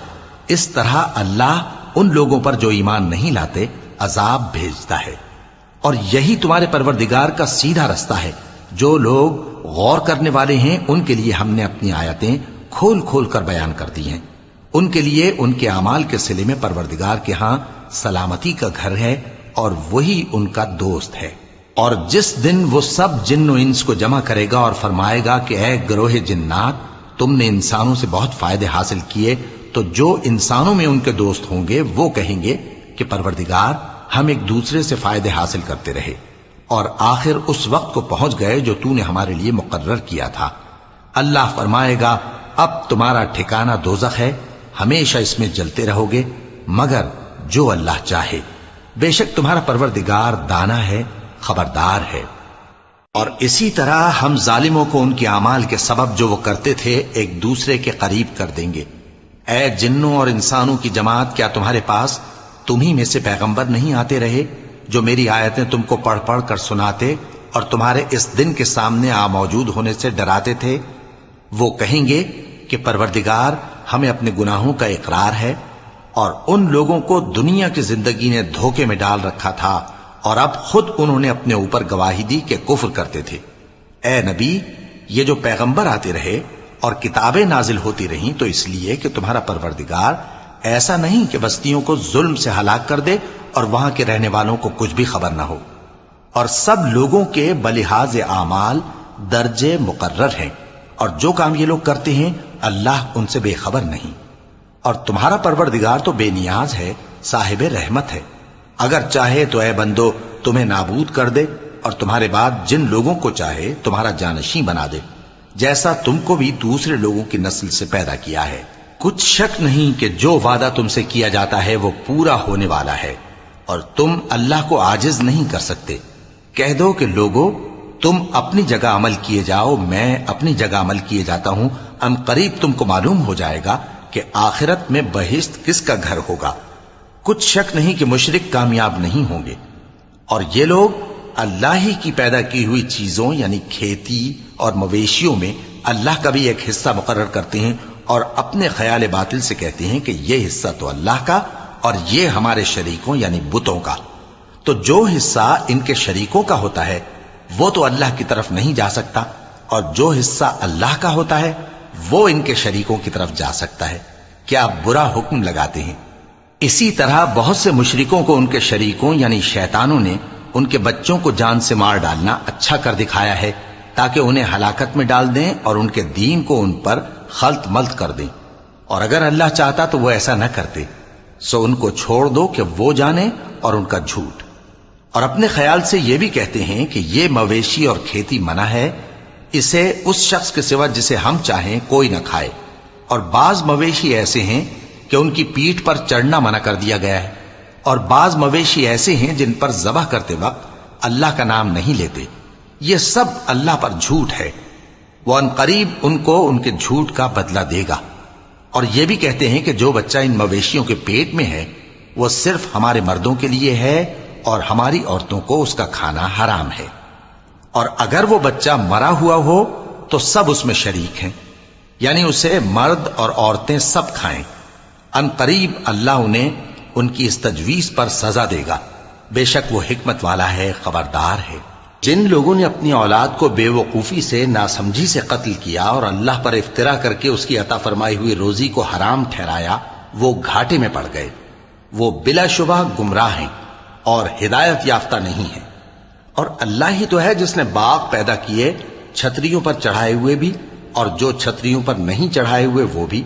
اس طرح اللہ ان لوگوں پر جو ایمان نہیں لاتے عذاب بھیجتا ہے۔ اور یہی تمہارے پروردگار کا سیدھا رستہ ہے۔ جو لوگ غور کرنے والے ہیں ان کے لیے ہم نے اپنی آیتیں کھول کھول کر بیان کر دی ہیں۔ ان کے لیے ان کے اعمال کے صلے میں پروردگار کے ہاں سلامتی کا گھر ہے اور وہی ان کا دوست ہے۔ اور جس دن وہ سب جن و انس کو جمع کرے گا اور فرمائے گا کہ اے گروہ جنات، تم نے انسانوں سے بہت فائدے حاصل کیے، تو جو انسانوں میں ان کے دوست ہوں گے وہ کہیں گے کہ پروردگار ہم ایک دوسرے سے فائدے حاصل کرتے رہے اور آخر اس وقت کو پہنچ گئے جو تو نے ہمارے لیے مقرر کیا تھا۔ اللہ فرمائے گا اب تمہارا ٹھکانہ دوزخ ہے، ہمیشہ اس میں جلتے رہو گے مگر جو اللہ چاہے، بے شک تمہارا پروردگار دانا ہے، خبردار ہے۔ اور اسی طرح ہم ظالموں کو ان کے اعمال کے سبب جو وہ کرتے تھے ایک دوسرے کے قریب کر دیں گے۔ اے جنوں اور انسانوں کی جماعت، کیا تمہارے پاس تمہیں میں سے پیغمبر نہیں آتے رہے جو میری آیتیں تم کو پڑھ پڑھ کر سناتے اور تمہارے اس دن کے سامنے موجود ہونے سے ڈراتے تھے؟ وہ کہیں گے کہ پروردگار ہمیں اپنے گناہوں کا اقرار ہے، اور ان لوگوں کو دنیا کی زندگی نے دھوکے میں ڈال رکھا تھا اور اب خود انہوں نے اپنے اوپر گواہی دی کہ کفر کرتے تھے۔ اے نبی، یہ جو پیغمبر آتے رہے اور کتابیں نازل ہوتی رہیں تو اس لیے کہ تمہارا پروردگار ایسا نہیں کہ بستیوں کو ظلم سے ہلاک کر دے اور وہاں کے رہنے والوں کو کچھ بھی خبر نہ ہو، اور سب لوگوں کے بلحاظ اعمال درجے مقرر ہیں، اور جو کام یہ لوگ کرتے ہیں اللہ ان سے بے خبر نہیں۔ اور تمہارا پروردگار تو بے نیاز ہے، صاحب رحمت ہے، اگر چاہے تو اے بندو تمہیں نابود کر دے اور تمہارے بعد جن لوگوں کو چاہے تمہارا جانشین بنا دے، جیسا تم کو بھی دوسرے لوگوں کی نسل سے پیدا کیا ہے۔ کچھ شک نہیں کہ جو وعدہ تم سے کیا جاتا ہے وہ پورا ہونے والا ہے، اور تم اللہ کو عاجز نہیں کر سکتے۔ کہہ دو کہ لوگو تم اپنی جگہ عمل کیے جاؤ، میں اپنی جگہ عمل کیے جاتا ہوں، ان قریب تم کو معلوم ہو جائے گا کہ آخرت میں بہشت کس کا گھر ہوگا۔ کچھ شک نہیں کہ مشرک کامیاب نہیں ہوں گے۔ اور یہ لوگ اللہ ہی کی پیدا کی ہوئی چیزوں یعنی کھیتی اور مویشیوں میں اللہ کا بھی ایک حصہ مقرر کرتے ہیں اور اپنے خیال باطل سے کہتے ہیں کہ یہ حصہ تو اللہ کا اور یہ ہمارے شریکوں یعنی بتوں کا۔ تو جو حصہ ان کے شریکوں کا ہوتا ہے وہ تو اللہ کی طرف نہیں جا سکتا، اور جو حصہ اللہ کا ہوتا ہے وہ ان کے شریکوں کی طرف جا سکتا ہے۔ کیا برا حکم لگاتے ہیں۔ اسی طرح بہت سے مشرکوں کو ان کے شریکوں یعنی شیطانوں نے ان کے بچوں کو جان سے مار ڈالنا اچھا کر دکھایا ہے تاکہ انہیں ہلاکت میں ڈال دیں اور ان کے دین کو ان پر خلط ملط کر دیں، اور اگر اللہ چاہتا تو وہ ایسا نہ کرتے۔ سو ان کو چھوڑ دو کہ وہ جانے اور ان کا جھوٹ۔ اور اپنے خیال سے یہ بھی کہتے ہیں کہ یہ مویشی اور کھیتی منع ہے، اسے اس شخص کے سوا جسے ہم چاہیں کوئی نہ کھائے، اور بعض مویشی ایسے ہیں کہ ان کی پیٹھ پر چڑھنا منع کر دیا گیا ہے، اور بعض مویشی ایسے ہیں جن پر ذبح کرتے وقت اللہ کا نام نہیں لیتے۔ یہ سب اللہ پر جھوٹ ہے، وہ ان قریب ان کو ان کے جھوٹ کا بدلہ دے گا۔ اور یہ بھی کہتے ہیں کہ جو بچہ ان مویشیوں کے پیٹ میں ہے وہ صرف ہمارے مردوں کے لیے ہے اور ہماری عورتوں کو اس کا کھانا حرام ہے، اور اگر وہ بچہ مرا ہوا ہو تو سب اس میں شریک ہیں، یعنی اسے مرد اور عورتیں سب کھائیں۔ ان قریب اللہ انہیں ان کی اس تجویز پر سزا دے گا، بے شک وہ حکمت والا ہے، خبردار ہے۔ جن لوگوں نے اپنی اولاد کو بے وقوفی سے ناسمجھی سے قتل کیا اور اللہ پر افترا کر کے اس کی عطا فرمائی ہوئی روزی کو حرام ٹھہرایا، وہ گھاٹے میں پڑ گئے، وہ بلا شبہ گمراہ ہیں اور ہدایت یافتہ نہیں ہیں۔ اور اللہ ہی تو ہے جس نے باغ پیدا کیے چھتریوں پر چڑھائے ہوئے بھی اور جو چھتریوں پر نہیں چڑھائے ہوئے وہ بھی،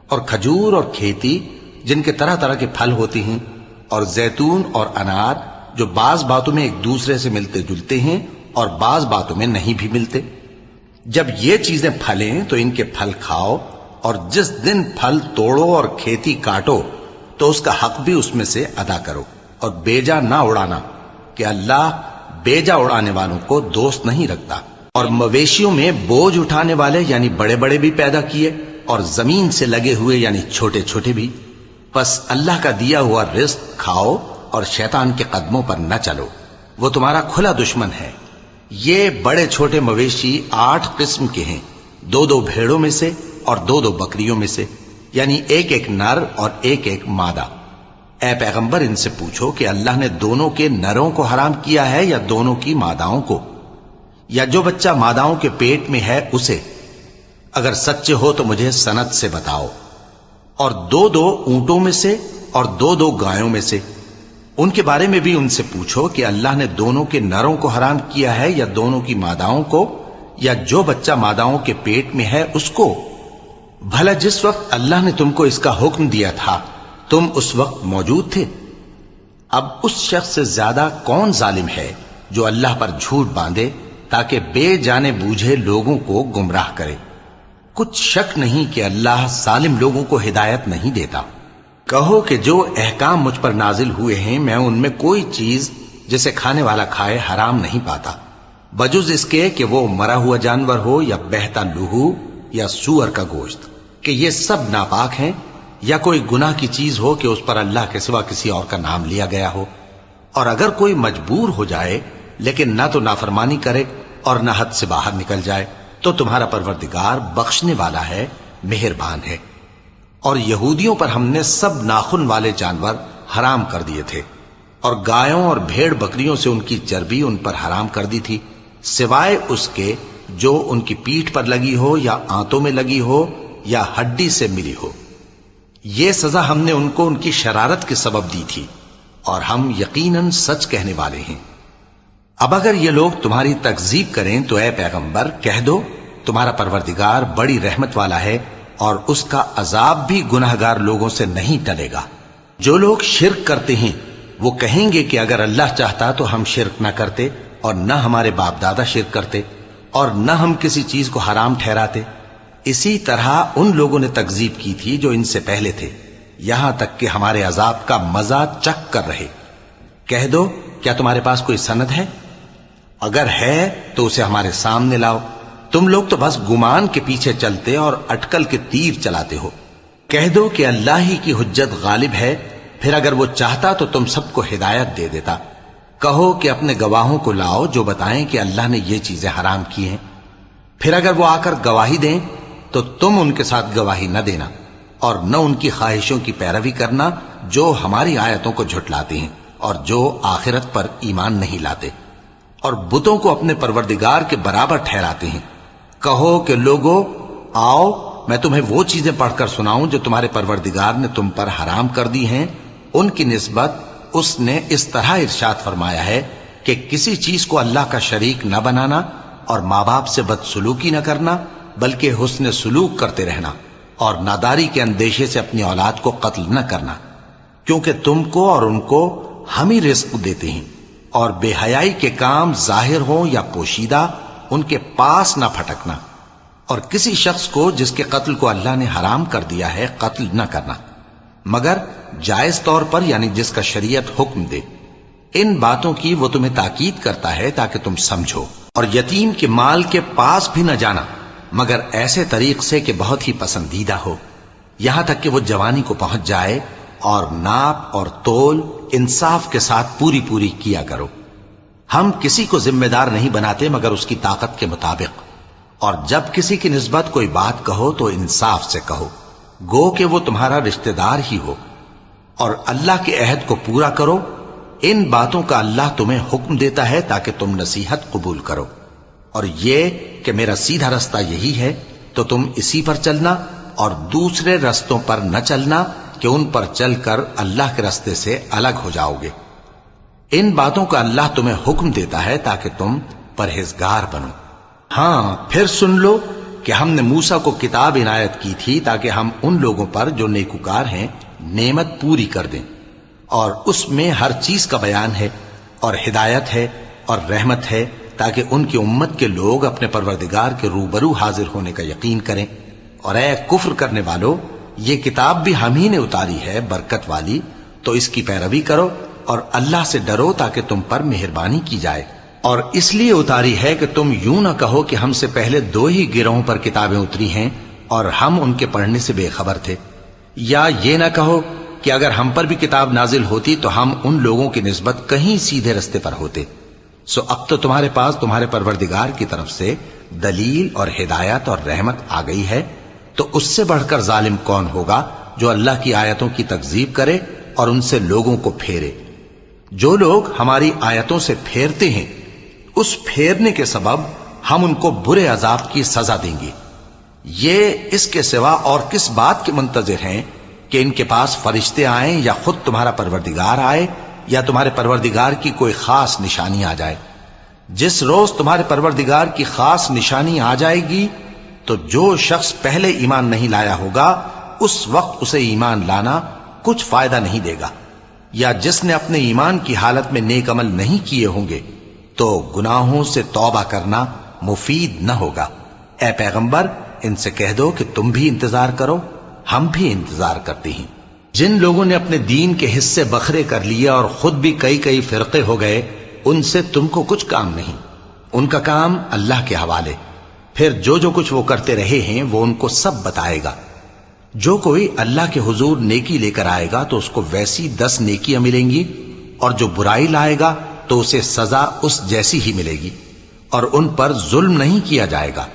اور کھجور اور کھیتی جن کے طرح طرح کے پھل ہوتے ہیں، اور زیتون اور انار جو بعض باتوں میں ایک دوسرے سے ملتے جلتے ہیں اور بعض باتوں میں نہیں بھی ملتے۔ جب یہ چیزیں پھلیں تو ان کے پھل کھاؤ، اور جس دن پھل توڑو اور کھیتی کاٹو تو اس کا حق بھی اس میں سے ادا کرو، اور بیجا نہ اڑانا کہ اللہ بیجا اڑانے والوں کو دوست نہیں رکھتا۔ اور مویشیوں میں بوجھ اٹھانے والے یعنی بڑے بڑے بھی پیدا کیے، اور زمین سے لگے ہوئے یعنی چھوٹے چھوٹے بھی۔ پس اللہ کا دیا ہوا رزق کھاؤ اور شیطان کے قدموں پر نہ چلو، وہ تمہارا کھلا دشمن ہے۔ یہ بڑے چھوٹے مویشی 8 قسم کے ہیں، 2 بھیڑوں میں سے اور 2 بکریوں میں سے، یعنی ایک نر اور ایک مادہ۔ اے پیغمبر ان سے پوچھو کہ اللہ نے دونوں کے نروں کو حرام کیا ہے یا دونوں کی ماداؤں کو، یا جو بچہ ماداؤں کے پیٹ میں ہے اسے؟ اگر سچے ہو تو مجھے سند سے بتاؤ۔ اور 2 اونٹوں میں سے اور 2 گایوں میں سے، ان کے بارے میں بھی ان سے پوچھو کہ اللہ نے دونوں کے نروں کو حرام کیا ہے یا دونوں کی ماداؤں کو، یا جو بچہ ماداؤں کے پیٹ میں ہے اس کو؟ بھلا جس وقت اللہ نے تم کو اس کا حکم دیا تھا تم اس وقت موجود تھے؟ اب اس شخص سے زیادہ کون ظالم ہے جو اللہ پر جھوٹ باندھے تاکہ بے جانے بوجھے لوگوں کو گمراہ کرے؟ کچھ شک نہیں کہ اللہ ظالم لوگوں کو ہدایت نہیں دیتا۔ کہو کہ جو احکام مجھ پر نازل ہوئے ہیں میں ان میں کوئی چیز جسے کھانے والا کھائے حرام نہیں پاتا، بجز اس کے کہ وہ مرا ہوا جانور ہو یا بہتا لہو یا سور کا گوشت، کہ یہ سب ناپاک ہیں، یا کوئی گناہ کی چیز ہو کہ اس پر اللہ کے سوا کسی اور کا نام لیا گیا ہو۔ اور اگر کوئی مجبور ہو جائے لیکن نہ تو نافرمانی کرے اور نہ حد سے باہر نکل جائے تو تمہارا پروردگار بخشنے والا ہے، مہربان ہے۔ اور یہودیوں پر ہم نے سب ناخن والے جانور حرام کر دیے تھے، اور گایوں اور بھیڑ بکریوں سے ان کی چربی ان پر حرام کر دی تھی، سوائے اس کے جو ان کی پیٹھ پر لگی ہو یا آنتوں میں لگی ہو یا ہڈی سے ملی ہو۔ یہ سزا ہم نے ان کو ان کی شرارت کے سبب دی تھی، اور ہم یقیناً سچ کہنے والے ہیں۔ اب اگر یہ لوگ تمہاری تکذیب کریں تو اے پیغمبر کہہ دو تمہارا پروردگار بڑی رحمت والا ہے، اور اس کا عذاب بھی گناہگار لوگوں سے نہیں ٹلے گا۔ جو لوگ شرک کرتے ہیں وہ کہیں گے کہ اگر اللہ چاہتا تو ہم شرک نہ کرتے، اور نہ ہمارے باپ دادا شرک کرتے، اور نہ ہم کسی چیز کو حرام ٹھہراتے۔ اسی طرح ان لوگوں نے تکذیب کی تھی جو ان سے پہلے تھے، یہاں تک کہ ہمارے عذاب کا مزہ چکھ کر رہے۔ کہہ دو کیا تمہارے پاس کوئی سند ہے؟ اگر ہے تو اسے ہمارے سامنے لاؤ۔ تم لوگ تو بس گمان کے پیچھے چلتے اور اٹکل کے تیر چلاتے ہو۔ کہہ دو کہ اللہ ہی کی حجت غالب ہے، پھر اگر وہ چاہتا تو تم سب کو ہدایت دے دیتا۔ کہو کہ اپنے گواہوں کو لاؤ جو بتائیں کہ اللہ نے یہ چیزیں حرام کی ہیں، پھر اگر وہ آ کر گواہی دیں تو تم ان کے ساتھ گواہی نہ دینا، اور نہ ان کی خواہشوں کی پیروی کرنا جو ہماری آیتوں کو جھٹلاتے ہیں اور جو آخرت پر ایمان نہیں لاتے، اور بتوں کو اپنے پروردگار کے برابر ٹھہراتے ہیں۔ کہو کہ لوگو آؤ میں تمہیں وہ چیزیں پڑھ کر سناؤں جو تمہارے پروردگار نے تم پر حرام کر دی ہیں۔ ان کی نسبت اس نے اس طرح ارشاد فرمایا ہے کہ کسی چیز کو اللہ کا شریک نہ بنانا، اور ماں باپ سے بدسلوکی نہ کرنا بلکہ حسن سلوک کرتے رہنا، اور ناداری کے اندیشے سے اپنی اولاد کو قتل نہ کرنا، کیونکہ تم کو اور ان کو ہم ہی رزق دیتے ہیں۔ اور بے حیائی کے کام ظاہر ہوں یا پوشیدہ ان کے پاس نہ پھٹکنا، اور کسی شخص کو جس کے قتل کو اللہ نے حرام کر دیا ہے قتل نہ کرنا، مگر جائز طور پر یعنی جس کا شریعت حکم دے۔ ان باتوں کی وہ تمہیں تاکید کرتا ہے تاکہ تم سمجھو۔ اور یتیم کے مال کے پاس بھی نہ جانا مگر ایسے طریق سے کہ بہت ہی پسندیدہ ہو، یہاں تک کہ وہ جوانی کو پہنچ جائے، اور ناپ اور تول انصاف کے ساتھ پوری پوری کیا کرو۔ ہم کسی کو ذمہ دار نہیں بناتے مگر اس کی طاقت کے مطابق، اور جب کسی کی نسبت کوئی بات کہو تو انصاف سے کہو، گو کہ وہ تمہارا رشتہ دار ہی ہو، اور اللہ کے عہد کو پورا کرو۔ ان باتوں کا اللہ تمہیں حکم دیتا ہے تاکہ تم نصیحت قبول کرو، اور یہ کہ میرا سیدھا رستہ یہی ہے تو تم اسی پر چلنا، اور دوسرے رستوں پر نہ چلنا کہ ان پر چل کر اللہ کے رستے سے الگ ہو جاؤ گے۔ ان باتوں کا اللہ تمہیں حکم دیتا ہے تاکہ تم پرہیزگار بنو۔ ہاں پھر سن لو کہ ہم نے موسیٰ کو کتاب عنایت کی تھی تاکہ ہم ان لوگوں پر جو نیکوکار ہیں نعمت پوری کر دیں، اور اس میں ہر چیز کا بیان ہے اور ہدایت ہے اور رحمت ہے، تاکہ ان کی امت کے لوگ اپنے پروردگار کے روبرو حاضر ہونے کا یقین کریں۔ اور اے کفر کرنے والو، یہ کتاب بھی ہم ہی نے اتاری ہے برکت والی، تو اس کی پیروی کرو اور اللہ سے ڈرو تاکہ تم پر مہربانی کی جائے۔ اور اس لیے اتاری ہے کہ تم یوں نہ کہو کہ ہم سے پہلے 2 ہی گروہوں پر کتابیں اتری ہیں اور ہم ان کے پڑھنے سے بے خبر تھے، یا یہ نہ کہو کہ اگر ہم پر بھی کتاب نازل ہوتی تو ہم ان لوگوں کی نسبت کہیں سیدھے رستے پر ہوتے۔ سو اب تو تمہارے پاس تمہارے پروردگار کی طرف سے دلیل اور ہدایت اور رحمت آ گئی ہے، تو اس سے بڑھ کر ظالم کون ہوگا جو اللہ کی آیتوں کی تکذیب کرے اور ان سے لوگوں کو پھیرے۔ جو لوگ ہماری آیتوں سے پھیرتے ہیں، اس پھیرنے کے سبب ہم ان کو برے عذاب کی سزا دیں گے۔ یہ اس کے سوا اور کس بات کے منتظر ہیں کہ ان کے پاس فرشتے آئیں یا خود تمہارا پروردگار آئے یا تمہارے پروردگار کی کوئی خاص نشانی آ جائے؟ جس روز تمہارے پروردگار کی خاص نشانی آ جائے گی تو جو شخص پہلے ایمان نہیں لایا ہوگا اس وقت اسے ایمان لانا کچھ فائدہ نہیں دے گا، یا جس نے اپنے ایمان کی حالت میں نیک عمل نہیں کیے ہوں گے تو گناہوں سے توبہ کرنا مفید نہ ہوگا۔ اے پیغمبر، ان سے کہہ دو کہ تم بھی انتظار کرو، ہم بھی انتظار کرتے ہیں۔ جن لوگوں نے اپنے دین کے حصے بکھرے کر لیے اور خود بھی کئی فرقے ہو گئے، ان سے تم کو کچھ کام نہیں، ان کا کام اللہ کے حوالے۔ پھر جو کچھ وہ کرتے رہے ہیں وہ ان کو سب بتائے گا۔ جو کوئی اللہ کے حضور نیکی لے کر آئے گا تو اس کو ویسی 10 نیکیاں ملیں گی، اور جو برائی لائے گا تو اسے سزا اس جیسی ہی ملے گی، اور ان پر ظلم نہیں کیا جائے گا۔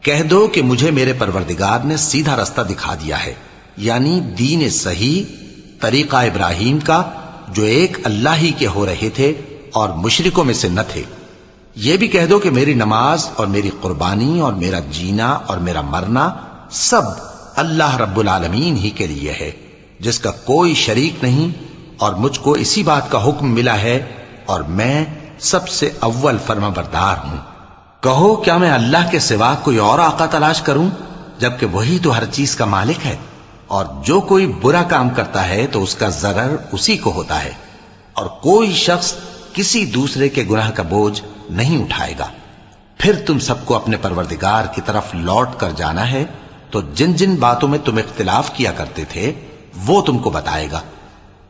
کہہ دو کہ مجھے میرے پروردگار نے سیدھا رستہ دکھا دیا ہے، یعنی دین صحیح، طریقہ ابراہیم کا، جو ایک اللہ ہی کے ہو رہے تھے اور مشرکوں میں سے نہ تھے۔ یہ بھی کہہ دو کہ میری نماز اور میری قربانی اور میرا جینا اور میرا مرنا سب اللہ رب العالمین ہی کے لیے ہے، جس کا کوئی شریک نہیں، اور مجھ کو اسی بات کا حکم ملا ہے اور میں سب سے اول فرما بردار ہوں۔ کہو کیا میں اللہ کے سوا کوئی اور آقا تلاش کروں، جبکہ وہی تو ہر چیز کا مالک ہے؟ اور جو کوئی برا کام کرتا ہے تو اس کا ضرر اسی کو ہوتا ہے، اور کوئی شخص کسی دوسرے کے گناہ کا بوجھ نہیں اٹھائے گا۔ پھر تم سب کو اپنے پروردگار کی طرف لوٹ کر جانا ہے، تو جن جن باتوں میں تم اختلاف کیا کرتے تھے وہ تم کو بتائے گا۔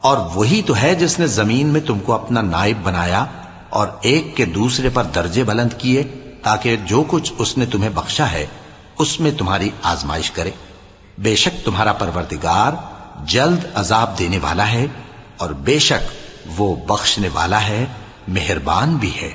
اور وہی تو ہے جس نے زمین میں تم کو اپنا نائب بنایا اور ایک کے دوسرے پر درجے بلند کیے، تاکہ جو کچھ اس نے تمہیں بخشا ہے اس میں تمہاری آزمائش کرے۔ بے شک تمہارا پروردگار جلد عذاب دینے والا ہے، اور بے شک وہ بخشنے والا ہے، مہربان بھی ہے۔